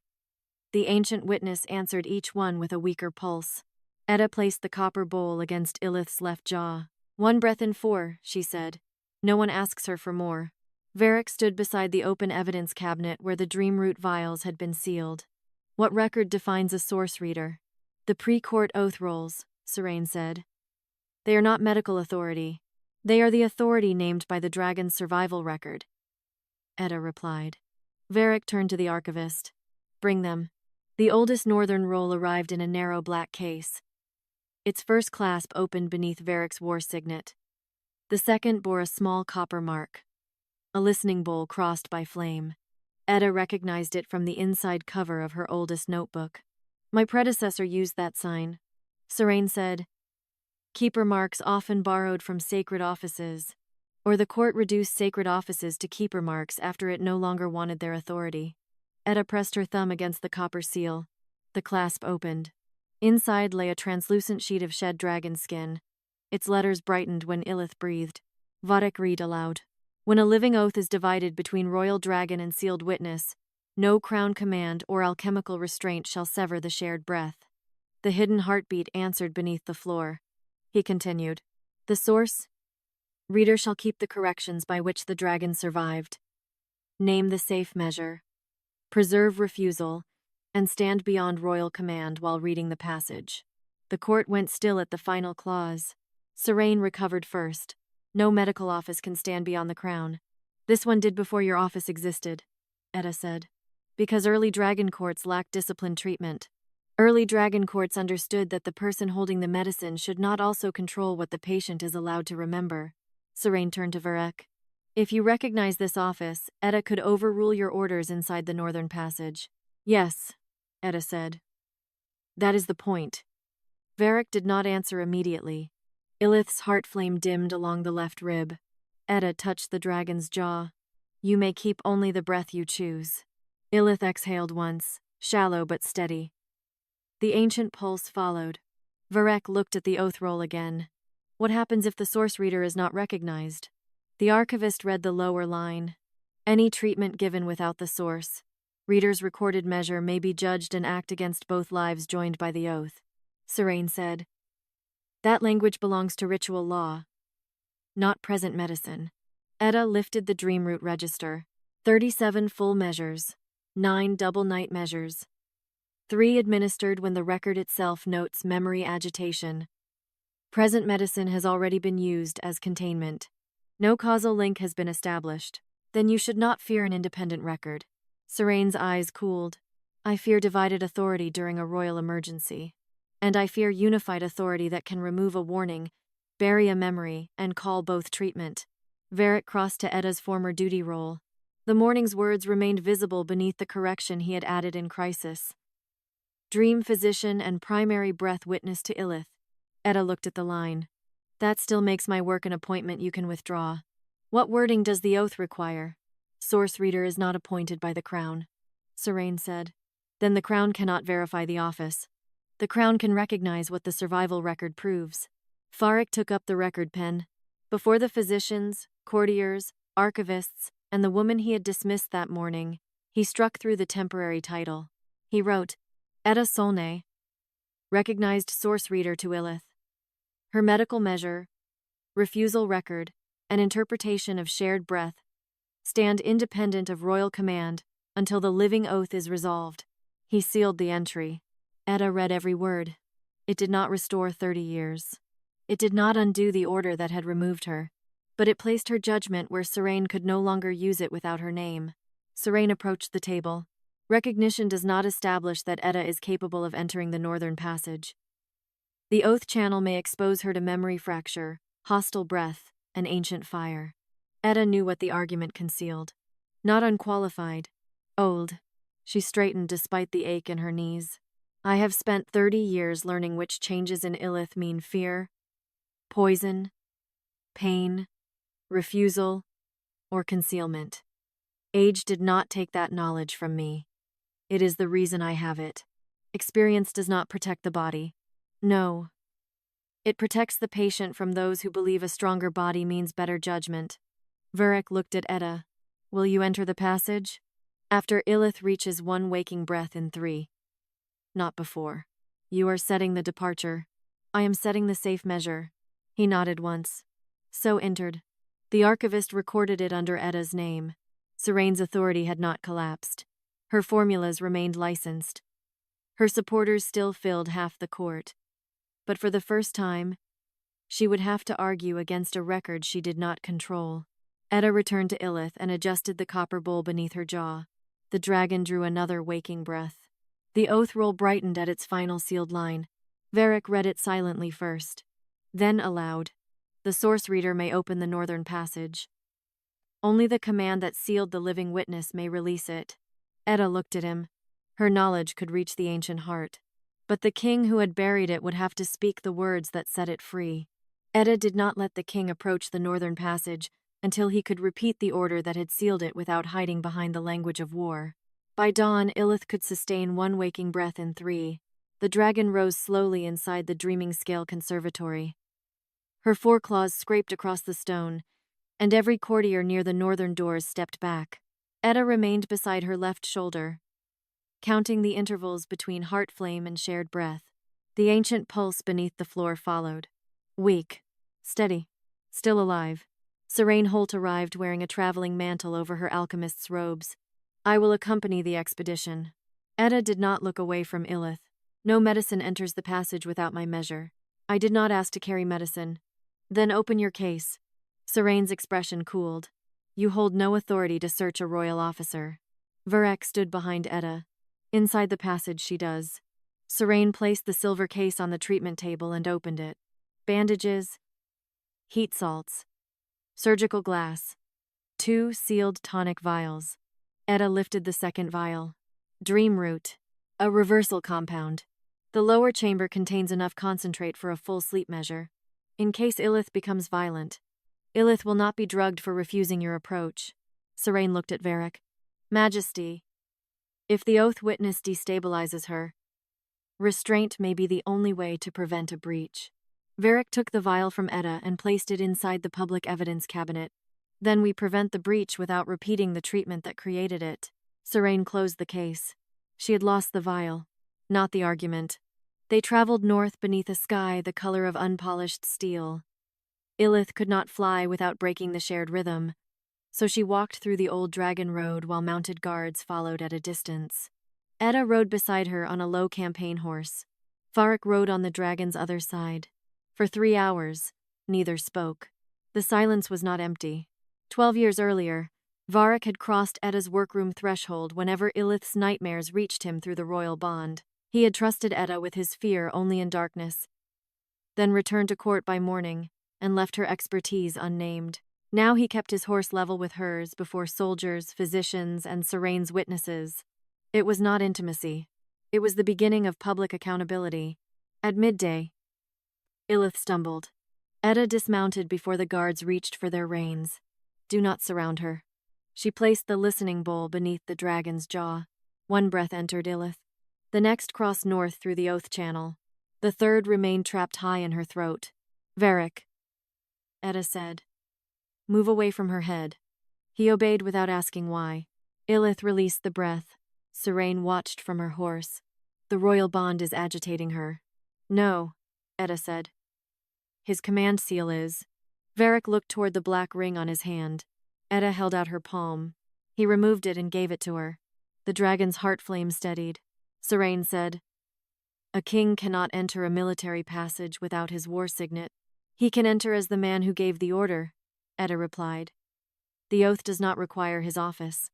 the ancient witness answered each one with a weaker pulse. Etta placed the copper bowl against Ilyth's left jaw. 1 breath in 4, she said. No one asks her for more. Varek stood beside the open evidence cabinet where the dreamroot vials had been sealed. What record defines a source reader? The pre-court oath rolls, Serayne said. They are not medical authority. They are the authority named by the dragon's survival record. Etta replied. Varek turned to the archivist. Bring them. The oldest northern roll arrived in a narrow black case. Its first clasp opened beneath Varek's war signet. The second bore a small copper mark. A listening bowl crossed by flame. Etta recognized it from the inside cover of her oldest notebook. My predecessor used that sign, Serayne said. Keeper marks often borrowed from sacred offices, or the court reduced sacred offices to keeper marks after it no longer wanted their authority. Etta pressed her thumb against the copper seal. The clasp opened. Inside lay a translucent sheet of shed dragon skin. Its letters brightened when Ilyth breathed. Varek read aloud. When a living oath is divided between royal dragon and sealed witness, no crown command or alchemical restraint shall sever the shared breath. The hidden heartbeat answered beneath the floor. He continued. The source? Reader shall keep the corrections by which the dragon survived. Name the safe measure. Preserve refusal, and stand beyond royal command while reading the passage. The court went still at the final clause. Serayne recovered first. No medical office can stand beyond the crown. This one did before your office existed, Etta said. Because early dragon courts lacked disciplined treatment. Early dragon courts understood that the person holding the medicine should not also control what the patient is allowed to remember. Serayne turned to Varek. If you recognize this office, Etta could overrule your orders inside the northern passage. Yes, Etta said. That is the point. Varek did not answer immediately. Ilyth's heart flame dimmed along the left rib. Etta touched the dragon's jaw. You may keep only the breath you choose. Ilyth exhaled once, shallow but steady. The ancient pulse followed. Varek looked at the oath roll again. What happens if the source reader is not recognized? The archivist read the lower line. Any treatment given without the source. Reader's recorded measure may be judged and act against both lives joined by the oath. Serayne said. That language belongs to ritual law, not present medicine. Etta lifted the dreamroot register. 37 full measures. 9 double night measures. 3 administered when the record itself notes memory agitation. Present medicine has already been used as containment. No causal link has been established. Then you should not fear an independent record. Serayne's eyes cooled. I fear divided authority during a royal emergency. And I fear unified authority that can remove a warning, bury a memory, and call both treatment. Varek crossed to Etta's former duty role. The morning's words remained visible beneath the correction he had added in crisis. Dream physician and primary breath witness to Ilyth. Etta looked at the line. That still makes my work an appointment you can withdraw. What wording does the oath require? Source reader is not appointed by the Crown, Serayne said. Then the Crown cannot verify the office. The Crown can recognize what the survival record proves. Varek took up the record pen. Before the physicians, courtiers, archivists, and the woman he had dismissed that morning, he struck through the temporary title. He wrote, Etta Solne, recognized source reader to Ilyth. Her medical measure, refusal record, and interpretation of shared breath stand independent of royal command until the living oath is resolved. He sealed the entry. Etta read every word. It did not restore 30 years. It did not undo the order that had removed her, but it placed her judgment where Serayne could no longer use it without her name. Serayne approached the table. Recognition does not establish that Etta is capable of entering the Northern Passage. The oath channel may expose her to memory fracture, hostile breath, and ancient fire. Etta knew what the argument concealed. Not unqualified. Old. She straightened despite the ache in her knees. I have spent 30 years learning which changes in Ilyth mean fear, poison, pain, refusal, or concealment. Age did not take that knowledge from me. It is the reason I have it. Experience does not protect the body. No. It protects the patient from those who believe a stronger body means better judgment. Varek looked at Etta. Will you enter the passage? After Ilyth reaches one waking breath in 3. Not before. You are setting the departure. I am setting the safe measure. He nodded once. So entered. The archivist recorded it under Etta's name. Serayne's authority had not collapsed. Her formulas remained licensed. Her supporters still filled half the court. But for the first time, she would have to argue against a record she did not control. Etta returned to Ilyth and adjusted the copper bowl beneath her jaw. The dragon drew another waking breath. The oath roll brightened at its final sealed line. Varek read it silently first. Then aloud. The source reader may open the Northern Passage. Only the command that sealed the living witness may release it. Etta looked at him. Her knowledge could reach the ancient heart. But the king who had buried it would have to speak the words that set it free. Etta did not let the king approach the Northern Passage until he could repeat the order that had sealed it without hiding behind the language of war. By dawn, Ilyth could sustain one waking breath in 3. The dragon rose slowly inside the dreaming scale conservatory. Her foreclaws scraped across the stone, and every courtier near the northern doors stepped back. Etta remained beside her left shoulder, counting the intervals between heart flame and shared breath. The ancient pulse beneath the floor followed. Weak, steady, still alive. Serayne Holt arrived wearing a traveling mantle over her alchemist's robes. I will accompany the expedition. Etta did not look away from Ilyth. No medicine enters the passage without my measure. I did not ask to carry medicine. Then open your case. Serayne's expression cooled. You hold no authority to search a royal officer. Varek stood behind Etta. Inside the passage she does. Serayne placed the silver case on the treatment table and opened it. Bandages, heat salts, surgical glass, 2 sealed tonic vials. Etta lifted the second vial. Dream root, a reversal compound. The lower chamber contains enough concentrate for a full sleep measure. In case Ilyth becomes violent, Ilyth will not be drugged for refusing your approach. Serayne looked at Varek. Majesty, if the oath witness destabilizes her, restraint may be the only way to prevent a breach. Varek took the vial from Etta and placed it inside the public evidence cabinet. Then we prevent the breach without repeating the treatment that created it. Serayne closed the case. She had lost the vial, not the argument. They traveled north beneath a sky the color of unpolished steel. Ilyth could not fly without breaking the shared rhythm, so she walked through the old dragon road while mounted guards followed at a distance. Etta rode beside her on a low campaign horse. Varek rode on the dragon's other side. For 3 hours, neither spoke. The silence was not empty. 12 years earlier, Varek had crossed Etta's workroom threshold whenever Ilyth's nightmares reached him through the royal bond. He had trusted Etta with his fear only in darkness, then returned to court by morning and left her expertise unnamed. Now he kept his horse level with hers before soldiers, physicians, and Serayne's witnesses. It was not intimacy. It was the beginning of public accountability. At midday, Ilyth stumbled. Etta dismounted before the guards reached for their reins. Do not surround her. She placed the listening bowl beneath the dragon's jaw. One breath entered Ilyth. The next crossed north through the oath channel. The third remained trapped high in her throat. Varek, Etta said. Move away from her head. He obeyed without asking why. Ilyth released the breath. Serayne watched from her horse. The royal bond is agitating her. No, Etta said. His command seal is. Varek looked toward the black ring on his hand. Etta held out her palm. He removed it and gave it to her. The dragon's heart flame steadied. Serayne said, A king cannot enter a military passage without his war signet. He can enter as the man who gave the order, Etta replied. The oath does not require his office.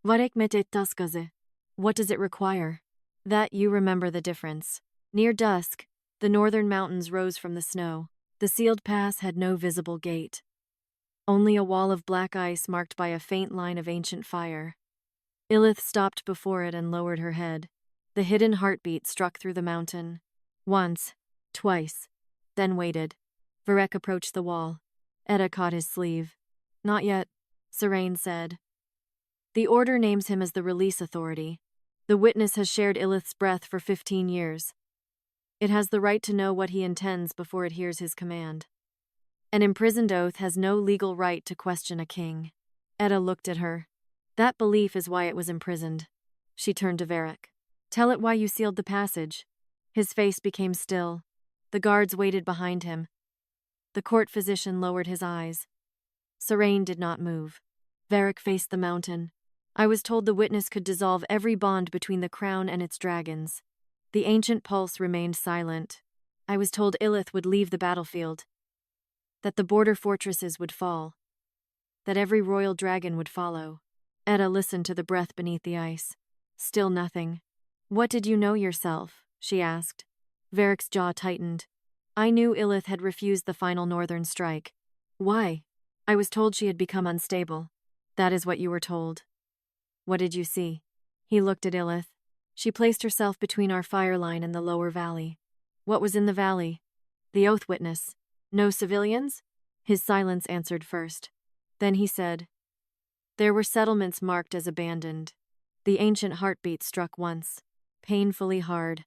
What does it require? That you remember the difference. Near dusk, the northern mountains rose from the snow. The sealed pass had no visible gate. Only a wall of black ice marked by a faint line of ancient fire. Ilyth stopped before it and lowered her head. The hidden heartbeat struck through the mountain. Once, twice, then waited. Varek approached the wall. Etta caught his sleeve. Not yet, Serayne said. The order names him as the release authority. The witness has shared Ilyth's breath for 15 years. It has the right to know what he intends before it hears his command. An imprisoned oath has no legal right to question a king. Etta looked at her. That belief is why it was imprisoned. She turned to Varek. Tell it why you sealed the passage. His face became still. The guards waited behind him. The court physician lowered his eyes. Serayne did not move. Varek faced the mountain. I was told the witness could dissolve every bond between the crown and its dragons. The ancient pulse remained silent. I was told Ilyth would leave the battlefield, that the border fortresses would fall, that every royal dragon would follow. Etta listened to the breath beneath the ice. Still nothing. What did you know yourself? She asked. Varek's jaw tightened. I knew Ilyth had refused the final northern strike. Why? I was told she had become unstable. That is what you were told. What did you see? He looked at Ilyth. She placed herself between our fire line and the lower valley. What was in the valley? The oath witness. No civilians? His silence answered first. Then he said, There were settlements marked as abandoned. The ancient heartbeat struck once, painfully hard.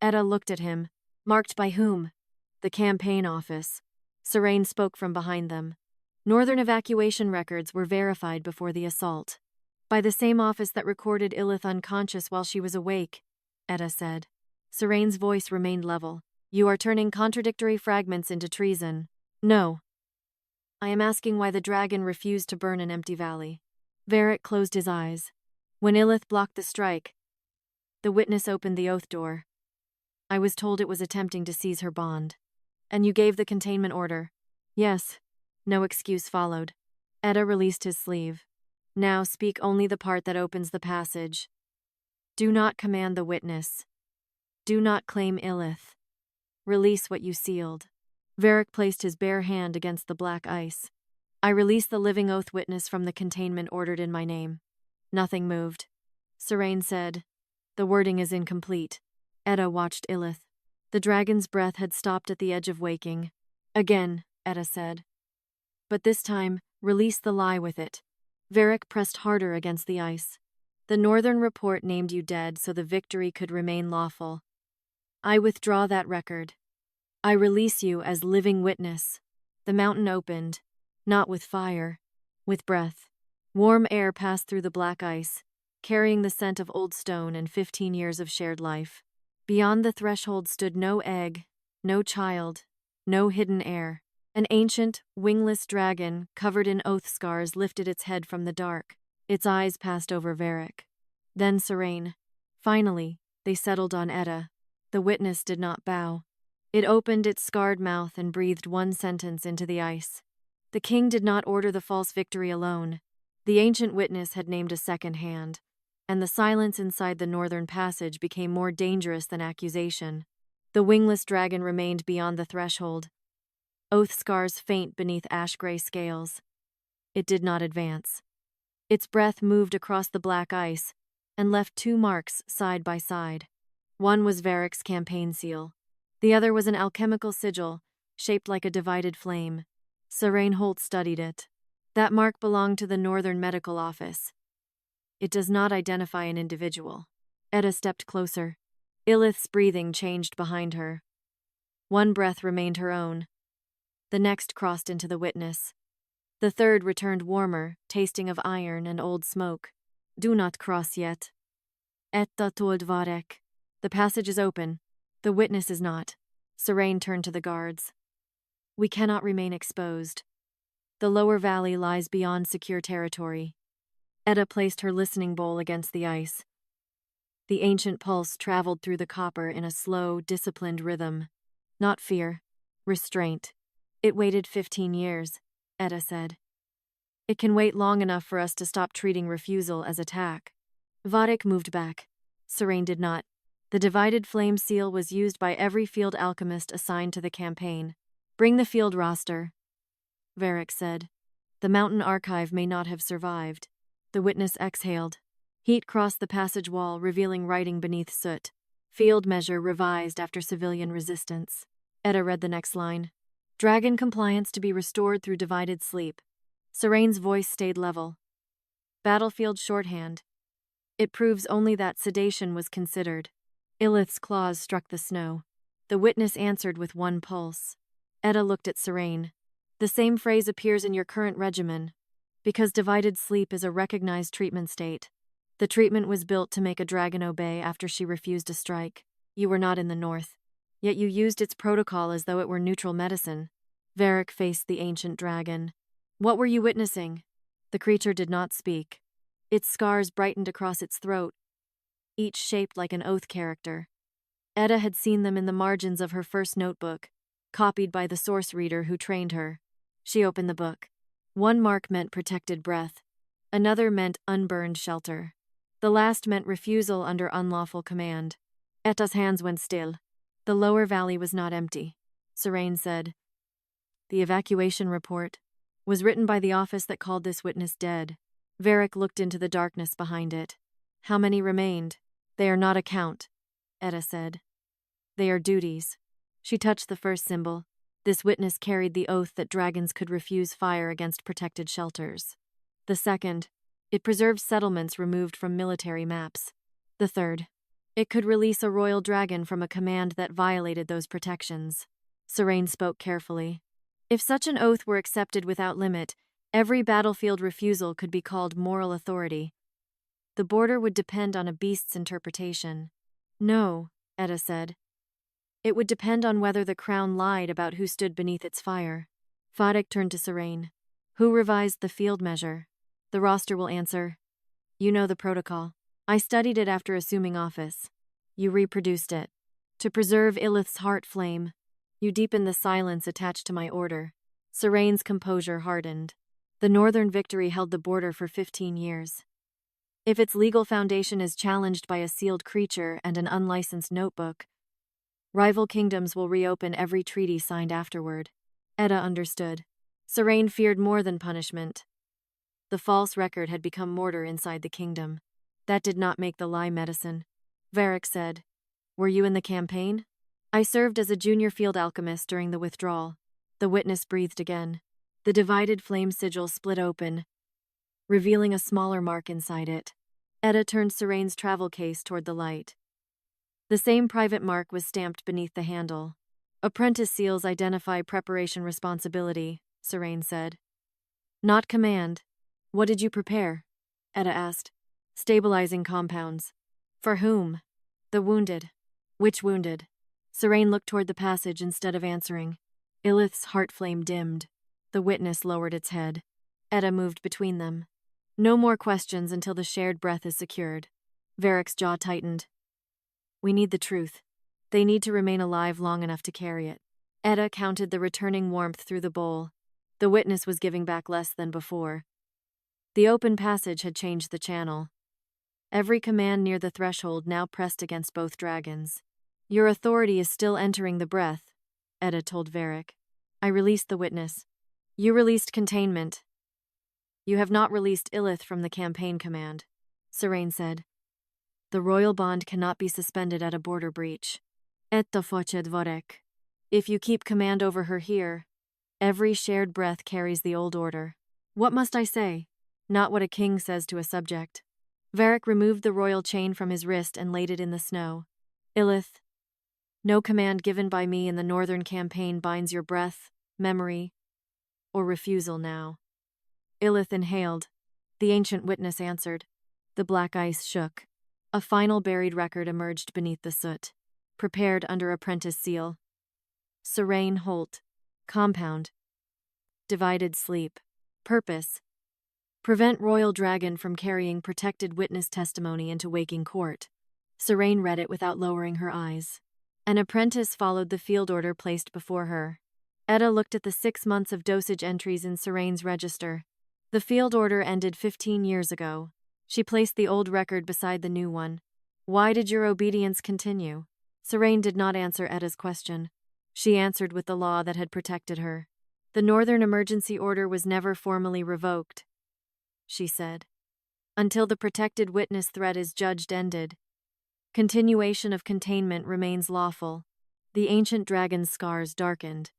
Etta looked at him. Marked by whom? The campaign office. Serayne spoke from behind them. Northern evacuation records were verified before the assault. By the same office that recorded Ilyth unconscious while she was awake, Etta said. Serayne's voice remained level. You are turning contradictory fragments into treason. No. I am asking why the dragon refused to burn an empty valley. Varek closed his eyes. When Ilyth blocked the strike, the witness opened the oath door. I was told it was attempting to seize her bond. And you gave the containment order. Yes. No excuse followed. Etta released his sleeve. Now speak only the part that opens the passage. Do not command the witness. Do not claim Ilyth. Release what you sealed. Varek placed his bare hand against the black ice. I release the living oath witness from the containment ordered in my name. Nothing moved. Serayne said, The wording is incomplete. Etta watched Ilyth. The dragon's breath had stopped at the edge of waking. Again, Etta said. But this time, release the lie with it. Varek pressed harder against the ice. The northern report named you dead so the victory could remain lawful. I withdraw that record. I release you as living witness. The mountain opened, not with fire, with breath. Warm air passed through the black ice, carrying the scent of old stone and 15 years of shared life. Beyond the threshold stood no egg, no child, no hidden heir. An ancient, wingless dragon, covered in oath scars, lifted its head from the dark. Its eyes passed over Varek. Then Serayne. Finally, they settled on Etta. The witness did not bow. It opened its scarred mouth and breathed one sentence into the ice. The king did not order the false victory alone. The ancient witness had named a second hand, and the silence inside the northern passage became more dangerous than accusation. The wingless dragon remained beyond the threshold, oath scars faint beneath ash-gray scales. It did not advance. Its breath moved across the black ice and left two marks side by side. One was Varek's campaign seal. The other was an alchemical sigil, shaped like a divided flame. Serayne studied it. That mark belonged to the Northern Medical Office. It does not identify an individual. Etta stepped closer. Ilyth's breathing changed behind her. One breath remained her own. The next crossed into the witness. The third returned warmer, tasting of iron and old smoke. Do not cross yet. Etta told Varek. The passage is open. The witness is not. Serayne turned to the guards. We cannot remain exposed. The lower valley lies beyond secure territory. Etta placed her listening bowl against the ice. The ancient pulse traveled through the copper in a slow, disciplined rhythm. Not fear. Restraint. It waited 15 years, Etta said. It can wait long enough for us to stop treating refusal as attack. Varek moved back. Serayne did not. The divided flame seal was used by every field alchemist assigned to the campaign. Bring the field roster, Varek said. The mountain archive may not have survived. The witness exhaled. Heat crossed the passage wall, revealing writing beneath soot. Field measure revised after civilian resistance. Etta read the next line. Dragon compliance to be restored through divided sleep. Serayne's voice stayed level. Battlefield shorthand. It proves only that sedation was considered. Ilyth's claws struck the snow. The witness answered with one pulse. Etta looked at Serayne. The same phrase appears in your current regimen. Because divided sleep is a recognized treatment state. The treatment was built to make a dragon obey after she refused to strike. You were not in the north. Yet you used its protocol as though it were neutral medicine. Varek faced the ancient dragon. What were you witnessing? The creature did not speak. Its scars brightened across its throat, each shaped like an oath character. Etta had seen them in the margins of her first notebook, copied by the source reader who trained her. She opened the book. One mark meant protected breath. Another meant unburned shelter. The last meant refusal under unlawful command. Etta's hands went still. The lower valley was not empty. Serayne said. The evacuation report was written by the office that called this witness dead. Varek looked into the darkness behind it. How many remained? They are not a count, Etta said. They are duties. She touched the first symbol. This witness carried the oath that dragons could refuse fire against protected shelters. The second, it preserved settlements removed from military maps. The third, it could release a royal dragon from a command that violated those protections. Serayne spoke carefully. If such an oath were accepted without limit, every battlefield refusal could be called moral authority. The border would depend on a beast's interpretation. No, Etta said. It would depend on whether the crown lied about who stood beneath its fire. Varek turned to Serayne. Who revised the field measure? The roster will answer. You know the protocol. I studied it after assuming office. You reproduced it. To preserve Ilyth's heart flame, you deepened the silence attached to my order. Serayne's composure hardened. The Northern victory held the border for 15 years. If its legal foundation is challenged by a sealed creature and an unlicensed notebook, rival kingdoms will reopen every treaty signed afterward. Etta understood. Serayne feared more than punishment. The false record had become mortar inside the kingdom. That did not make the lie medicine. Varek said, Were you in the campaign? I served as a junior field alchemist during the withdrawal. The witness breathed again. The divided flame sigil split open, revealing a smaller mark inside it. Etta turned Serayne's travel case toward the light. The same private mark was stamped beneath the handle. Apprentice seals identify preparation responsibility, Serayne said. Not command. What did you prepare? Etta asked. Stabilizing compounds. For whom? The wounded. Which wounded? Serayne looked toward the passage instead of answering. Ilyth's heart flame dimmed. The witness lowered its head. Etta moved between them. No more questions until the shared breath is secured. Varek's jaw tightened. We need the truth. They need to remain alive long enough to carry it. Etta counted the returning warmth through the bowl. The witness was giving back less than before. The open passage had changed the channel. Every command near the threshold now pressed against both dragons. Your authority is still entering the breath, Etta told Varek. I released the witness. You released containment. You have not released Ilyth from the campaign command, Serayne said. The royal bond cannot be suspended at a border breach. Etta Varek. If you keep command over her here, every shared breath carries the old order. What must I say? Not what a king says to a subject. Varek removed the royal chain from his wrist and laid it in the snow. Ilyth, no command given by me in the northern campaign binds your breath, memory, or refusal now. Ilyth inhaled. The ancient witness answered. The black ice shook. A final buried record emerged beneath the soot, prepared under apprentice seal. Serayne Holt. Compound. Divided sleep. Purpose. Prevent royal dragon from carrying protected witness testimony into waking court. Serayne read it without lowering her eyes. An apprentice followed the field order placed before her. Etta looked at the 6 months of dosage entries in Serayne's register. The field order ended 15 years ago. She placed the old record beside the new one. Why did your obedience continue? Serayne did not answer Etta's question. She answered with the law that had protected her. The Northern Emergency Order was never formally revoked, she said, until the protected witness threat is judged ended. Continuation of containment remains lawful. The ancient dragon's scars darkened.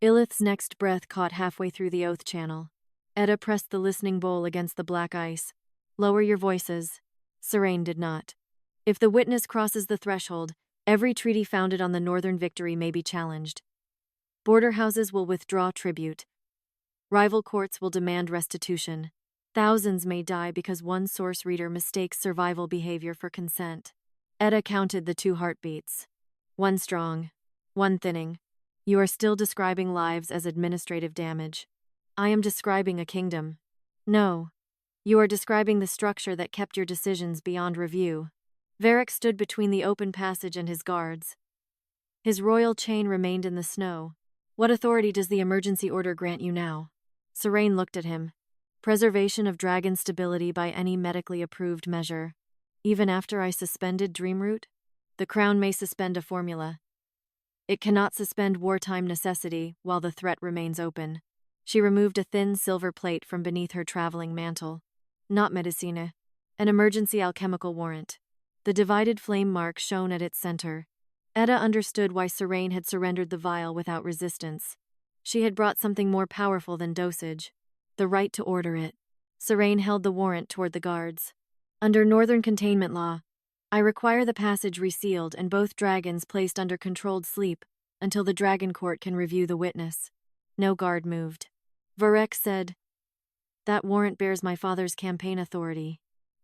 Ilyth's next breath caught halfway through the oath channel. Etta pressed the listening bowl against the black ice. Lower your voices. Serayne did not. If the witness crosses the threshold, every treaty founded on the Northern victory may be challenged. Border houses will withdraw tribute. Rival courts will demand restitution. Thousands may die because one source reader mistakes survival behavior for consent. Etta counted the 2 heartbeats. 1 strong, 1 thinning. You are still describing lives as administrative damage. I am describing a kingdom. No. You are describing the structure that kept your decisions beyond review. Varek stood between the open passage and his guards. His royal chain remained in the snow. What authority does the emergency order grant you now? Serayne looked at him. Preservation of dragon stability by any medically approved measure. Even after I suspended Dreamroot? The crown may suspend a formula. It cannot suspend wartime necessity while the threat remains open. She removed a thin silver plate from beneath her traveling mantle. Not medicine. An emergency alchemical warrant. The divided flame mark shone at its center. Etta understood why Serayne had surrendered the vial without resistance. She had brought something more powerful than dosage. The right to order it. Serayne held the warrant toward the guards. Under Northern Containment Law, I require the passage resealed and both dragons placed under controlled sleep until the Dragon Court can review the witness. No guard moved. Varek said, That warrant bears my father's campaign authority.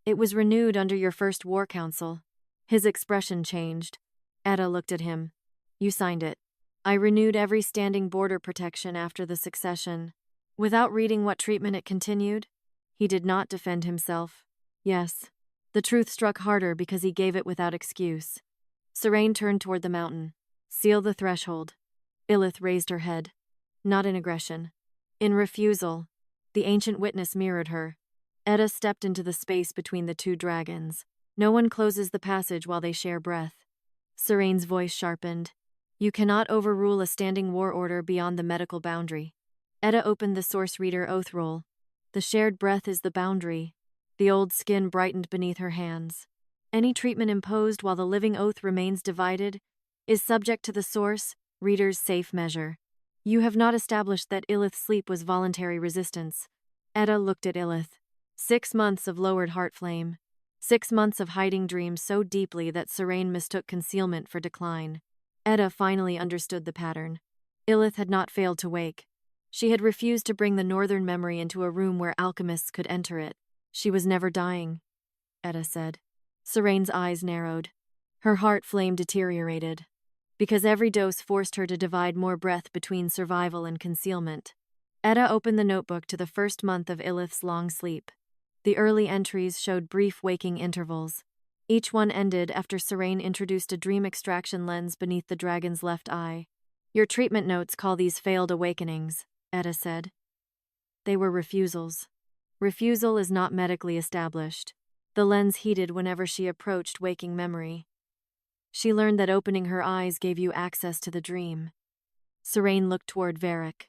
It was renewed under your first war council. His expression changed. Etta looked at him. You signed it. I renewed every standing border protection after the succession. Without reading what treatment it continued, he did not defend himself. Yes. The truth struck harder because he gave it without excuse. Serayne turned toward the mountain. Seal the threshold. Ilyth raised her head. Not in aggression. In refusal. The ancient witness mirrored her. Etta stepped into the space between the 2 dragons. No one closes the passage while they share breath. Serayne's voice sharpened. You cannot overrule a standing war order beyond the medical boundary. Etta opened the source reader oath roll. The shared breath is the boundary. The old skin brightened beneath her hands. Any treatment imposed while the living oath remains divided is subject to the source reader's safe measure. You have not established that Ilyth's sleep was voluntary resistance. Etta looked at Ilyth. 6 months of lowered heart flame. 6 months of hiding dreams so deeply that Serayne mistook concealment for decline. Etta finally understood the pattern. Ilyth had not failed to wake. She had refused to bring the northern memory into a room where alchemists could enter it. She was never dying, Etta said. Serayne's eyes narrowed. Her heart flame deteriorated. Because every dose forced her to divide more breath between survival and concealment. Etta opened the notebook to the first month of Ilyth's long sleep. The early entries showed brief waking intervals. Each one ended after Serayne introduced a dream extraction lens beneath the dragon's left eye. Your treatment notes call these failed awakenings, Etta said. They were refusals. Refusal is not medically established. The lens heated whenever she approached waking memory. She learned that opening her eyes gave you access to the dream. Serayne looked toward Varek.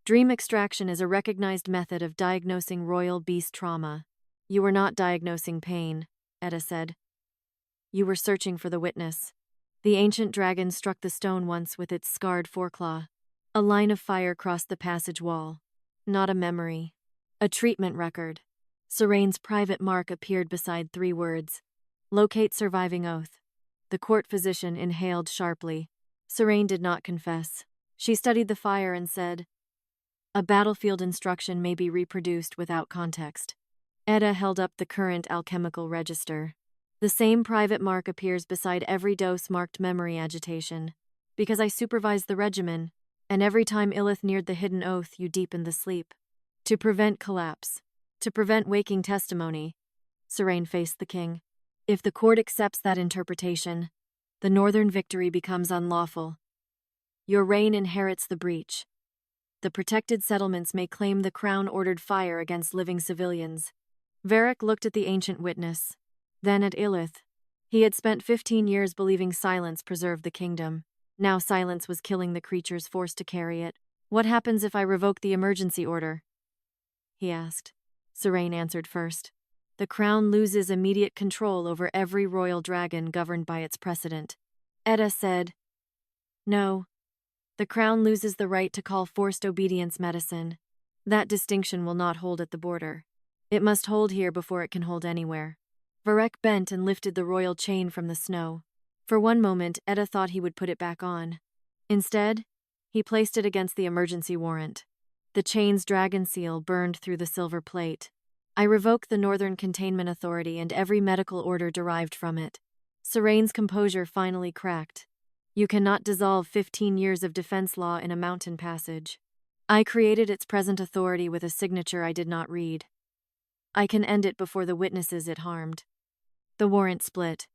Dream extraction is a recognized method of diagnosing royal beast trauma. You were not diagnosing pain, Etta said. You were searching for the witness. The ancient dragon struck the stone once with its scarred foreclaw. A line of fire crossed the passage wall. Not a memory. A treatment record. Serayne's private mark appeared beside 3 words. Locate surviving oath. The court physician inhaled sharply. Serayne did not confess. She studied the fire and said, a battlefield instruction may be reproduced without context. Etta held up the current alchemical register. The same private mark appears beside every dose marked memory agitation. Because I supervised the regimen, and every time Ilyth neared the hidden oath, you deepened the sleep. To prevent collapse. To prevent waking testimony. Serayne faced the king. If the court accepts that interpretation, the northern victory becomes unlawful. Your reign inherits the breach. The protected settlements may claim the crown ordered fire against living civilians. Varek looked at the ancient witness, then at Ilyth. He had spent 15 years believing silence preserved the kingdom. Now silence was killing the creatures forced to carry it. What happens if I revoke the emergency order? He asked. Serayne answered first. The crown loses immediate control over every royal dragon governed by its precedent. Etta said, no. The crown loses the right to call forced obedience medicine. That distinction will not hold at the border. It must hold here before it can hold anywhere. Varek bent and lifted the royal chain from the snow. For one moment, Etta thought he would put it back on. Instead, he placed it against the emergency warrant. The chain's dragon seal burned through the silver plate. I revoke the Northern Containment Authority and every medical order derived from it. Serayne's composure finally cracked. You cannot dissolve 15 years of defense law in a mountain passage. I created its present authority with a signature I did not read. I can end it before the witnesses it harmed. The warrant split.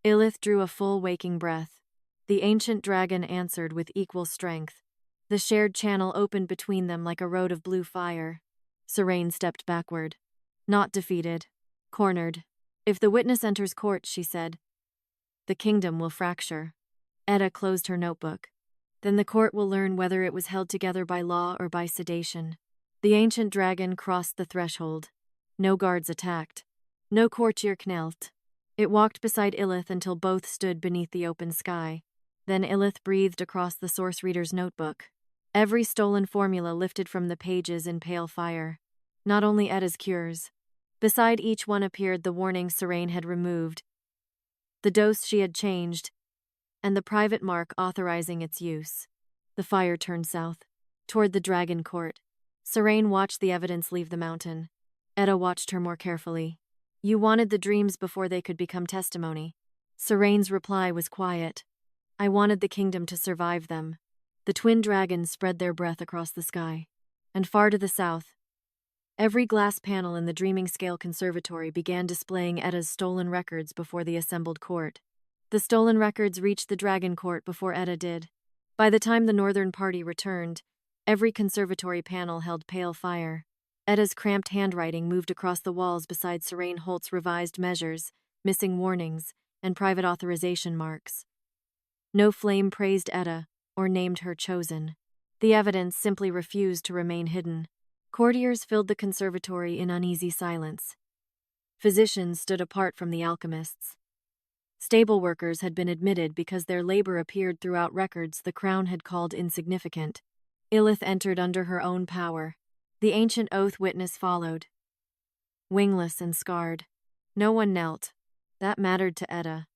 Ilyth drew a full waking breath. The ancient dragon answered with equal strength. The shared channel opened between them like a road of blue fire. Serayne stepped backward. Not defeated. Cornered. If the witness enters court, she said, the kingdom will fracture. Etta closed her notebook. Then the court will learn whether it was held together by law or by sedation. The ancient dragon crossed the threshold. No guards attacked. No courtier knelt. It walked beside Ilyth until both stood beneath the open sky. Then Ilyth breathed across the source reader's notebook. Every stolen formula lifted from the pages in pale fire. Not only Etta's cures. Beside each one appeared the warning Serayne had removed, the dose she had changed, and the private mark authorizing its use. The fire turned south, toward the Dragon Court. Serayne watched the evidence leave the mountain. Etta watched her more carefully. You wanted the dreams before they could become testimony. Serayne's reply was quiet. I wanted the kingdom to survive them. The twin dragons spread their breath across the sky. And far to the south, every glass panel in the Dreaming Scale Conservatory began displaying Etta's stolen records before the assembled court. The stolen records reached the Dragon Court before Etta did. By the time the Northern Party returned, every conservatory panel held pale fire. Etta's cramped handwriting moved across the walls beside Serayne Holt's revised measures, missing warnings, and private authorization marks. No flame praised Etta or named her chosen. The evidence simply refused to remain hidden. Courtiers filled the conservatory in uneasy silence. Physicians stood apart from the alchemists. Stable workers had been admitted because their labor appeared throughout records the crown had called insignificant. Ilyth entered under her own power. The ancient oath witness followed. Wingless and scarred. No one knelt. That mattered to Etta.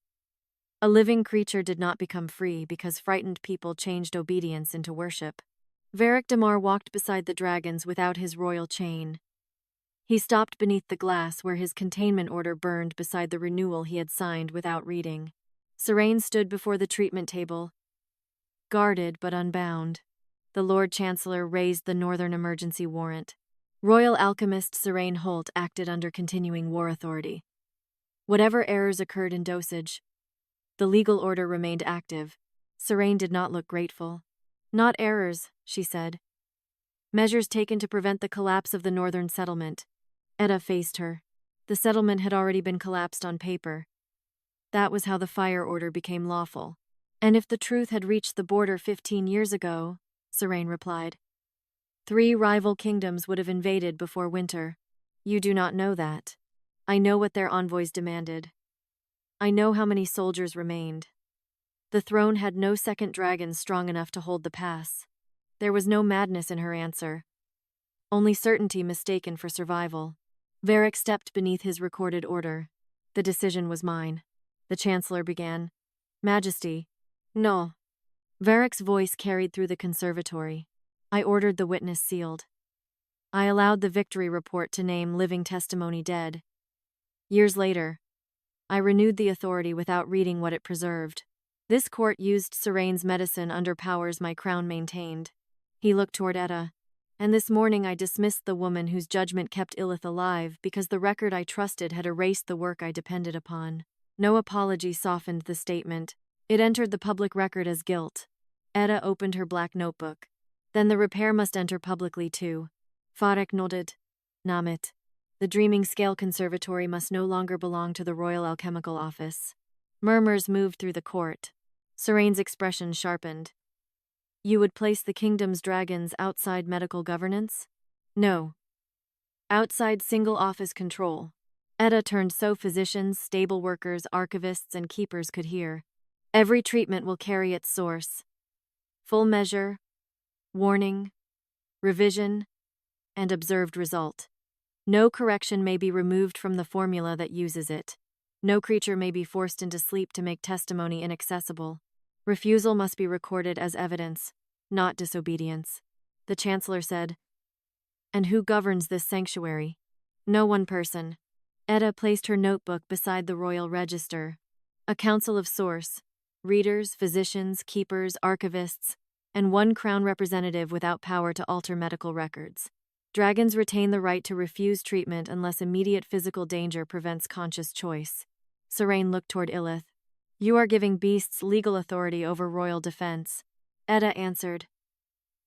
A living creature did not become free because frightened people changed obedience into worship. Varek Damar walked beside the dragons without his royal chain. He stopped beneath the glass where his containment order burned beside the renewal he had signed without reading. Serayne stood before the treatment table, guarded but unbound. The Lord Chancellor raised the Northern Emergency Warrant. Royal alchemist Serayne Holt acted under continuing war authority. whatever errors occurred in dosage. The legal order remained active. Serayne did not look grateful. Not errors, she said. Measures taken to prevent the collapse of the northern settlement. Etta faced her. The settlement had already been collapsed on paper. That was how the fire order became lawful. And if the truth had reached the border 15 years ago, Serayne replied, 3 rival kingdoms would have invaded before winter. You do not know that. I know what their envoys demanded. I know how many soldiers remained. The throne had no second dragon strong enough to hold the pass. There was no madness in her answer. Only certainty mistaken for survival. Varek stepped beneath his recorded order. The decision was mine. The Chancellor began. Majesty. No. Varek's voice carried through the conservatory. I ordered the witness sealed. I allowed the victory report to name living testimony dead. Years later, I renewed the authority without reading what it preserved. This court used Serayne's medicine under powers my crown maintained. He looked toward Etta. And this morning I dismissed the woman whose judgment kept Ilyth alive because the record I trusted had erased the work I depended upon. No apology softened the statement. It entered the public record as guilt. Etta opened her black notebook. Then the repair must enter publicly too. Varek nodded. Namit. The Dreaming Scale Conservatory must no longer belong to the Royal Alchemical Office. Murmurs moved through the court. Serayne's expression sharpened. You would place the kingdom's dragons outside medical governance? No. Outside single office control. Etta turned so physicians, stable workers, archivists, and keepers could hear. Every treatment will carry its source. Full measure, warning, revision, and observed result. No correction may be removed from the formula that uses it. No creature may be forced into sleep to make testimony inaccessible. Refusal must be recorded as evidence, not disobedience. The Chancellor said, And who governs this sanctuary? No one person. Etta placed her notebook beside the royal register. A council of source, readers, physicians, keepers, archivists, and one crown representative without power to alter medical records. Dragons retain the right to refuse treatment unless immediate physical danger prevents conscious choice. Serayne looked toward Ilyth. You are giving beasts legal authority over royal defense. Etta answered.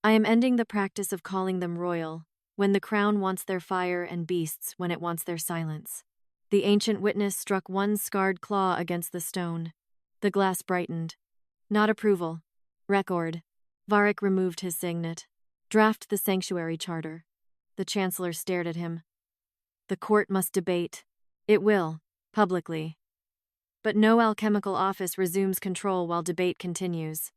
I am ending the practice of calling them royal, when the crown wants their fire and beasts when it wants their silence. The ancient witness struck one scarred claw against the stone. The glass brightened. Not approval. Record. Varek removed his signet. Draft the sanctuary charter. The Chancellor stared at him. The court must debate. It will, publicly. But no alchemical office resumes control while debate continues.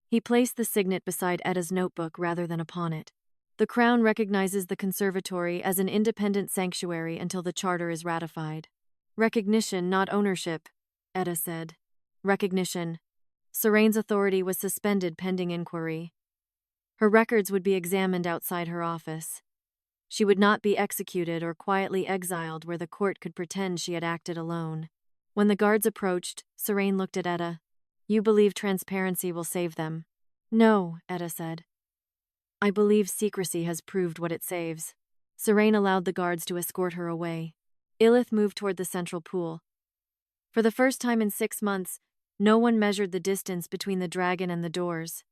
He placed the signet beside Etta's notebook rather than upon it. The Crown recognizes the conservatory as an independent sanctuary until the charter is ratified. Recognition, not ownership, Etta said. Recognition. Serayne's authority was suspended pending inquiry. Her records would be examined outside her office. She would not be executed or quietly exiled where the court could pretend she had acted alone. When the guards approached, Serayne looked at Etta. You believe transparency will save them? No, Etta said. I believe secrecy has proved what it saves. Serayne allowed the guards to escort her away. Ilyth moved toward the central pool. For the first time in 6 months, no one measured the distance between the dragon and the doors.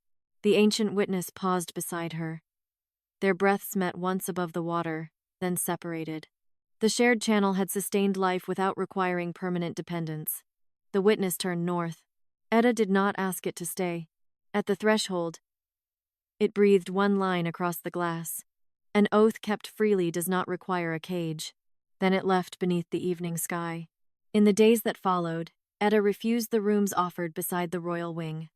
The ancient witness paused beside her. Their breaths met once above the water, then separated. The shared channel had sustained life without requiring permanent dependence. The witness turned north. Etta did not ask it to stay. At the threshold, it breathed one line across the glass. An oath kept freely does not require a cage. Then it left beneath the evening sky. In the days that followed, Etta refused the rooms offered beside the royal wing.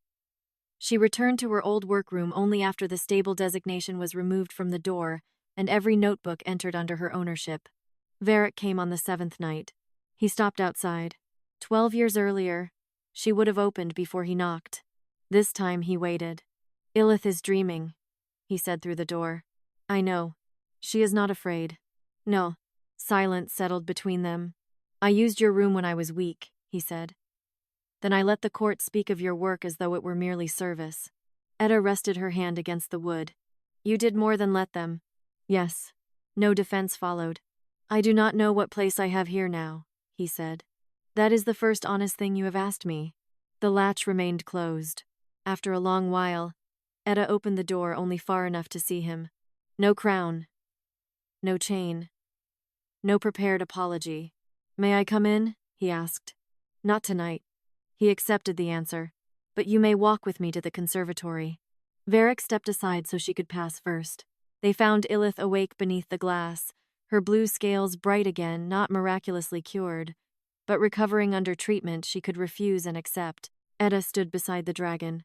She returned to her old workroom only after the stable designation was removed from the door and every notebook entered under her ownership. Varek came on the 7th night. He stopped outside. 12 years earlier, she would have opened before he knocked. This time he waited. Ilyth is dreaming, he said through the door. I know. She is not afraid. No. Silence settled between them. I used your room when I was weak, he said. Then I let the court speak of your work as though it were merely service. Etta rested her hand against the wood. You did more than let them. Yes. No defense followed. I do not know what place I have here now, he said. That is the first honest thing you have asked me. The latch remained closed. After a long while, Etta opened the door only far enough to see him. No crown. No chain. No prepared apology. May I come in? He asked. Not tonight. He accepted the answer. But you may walk with me to the conservatory. Varek stepped aside so she could pass first. They found Ilyth awake beneath the glass, her blue scales bright again, not miraculously cured, but recovering under treatment she could refuse and accept. Etta stood beside the dragon.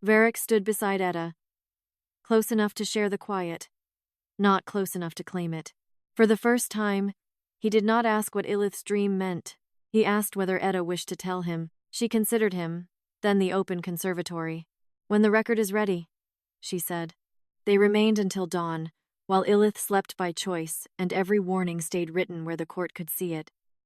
Varek stood beside Etta, close enough to share the quiet, not close enough to claim it. For the first time, he did not ask what Ilyth's dream meant. He asked whether Etta wished to tell him. She considered him, then the open conservatory. When the record is ready, she said. They remained until dawn, while Ilyth slept by choice, and every warning stayed written where the court could see it.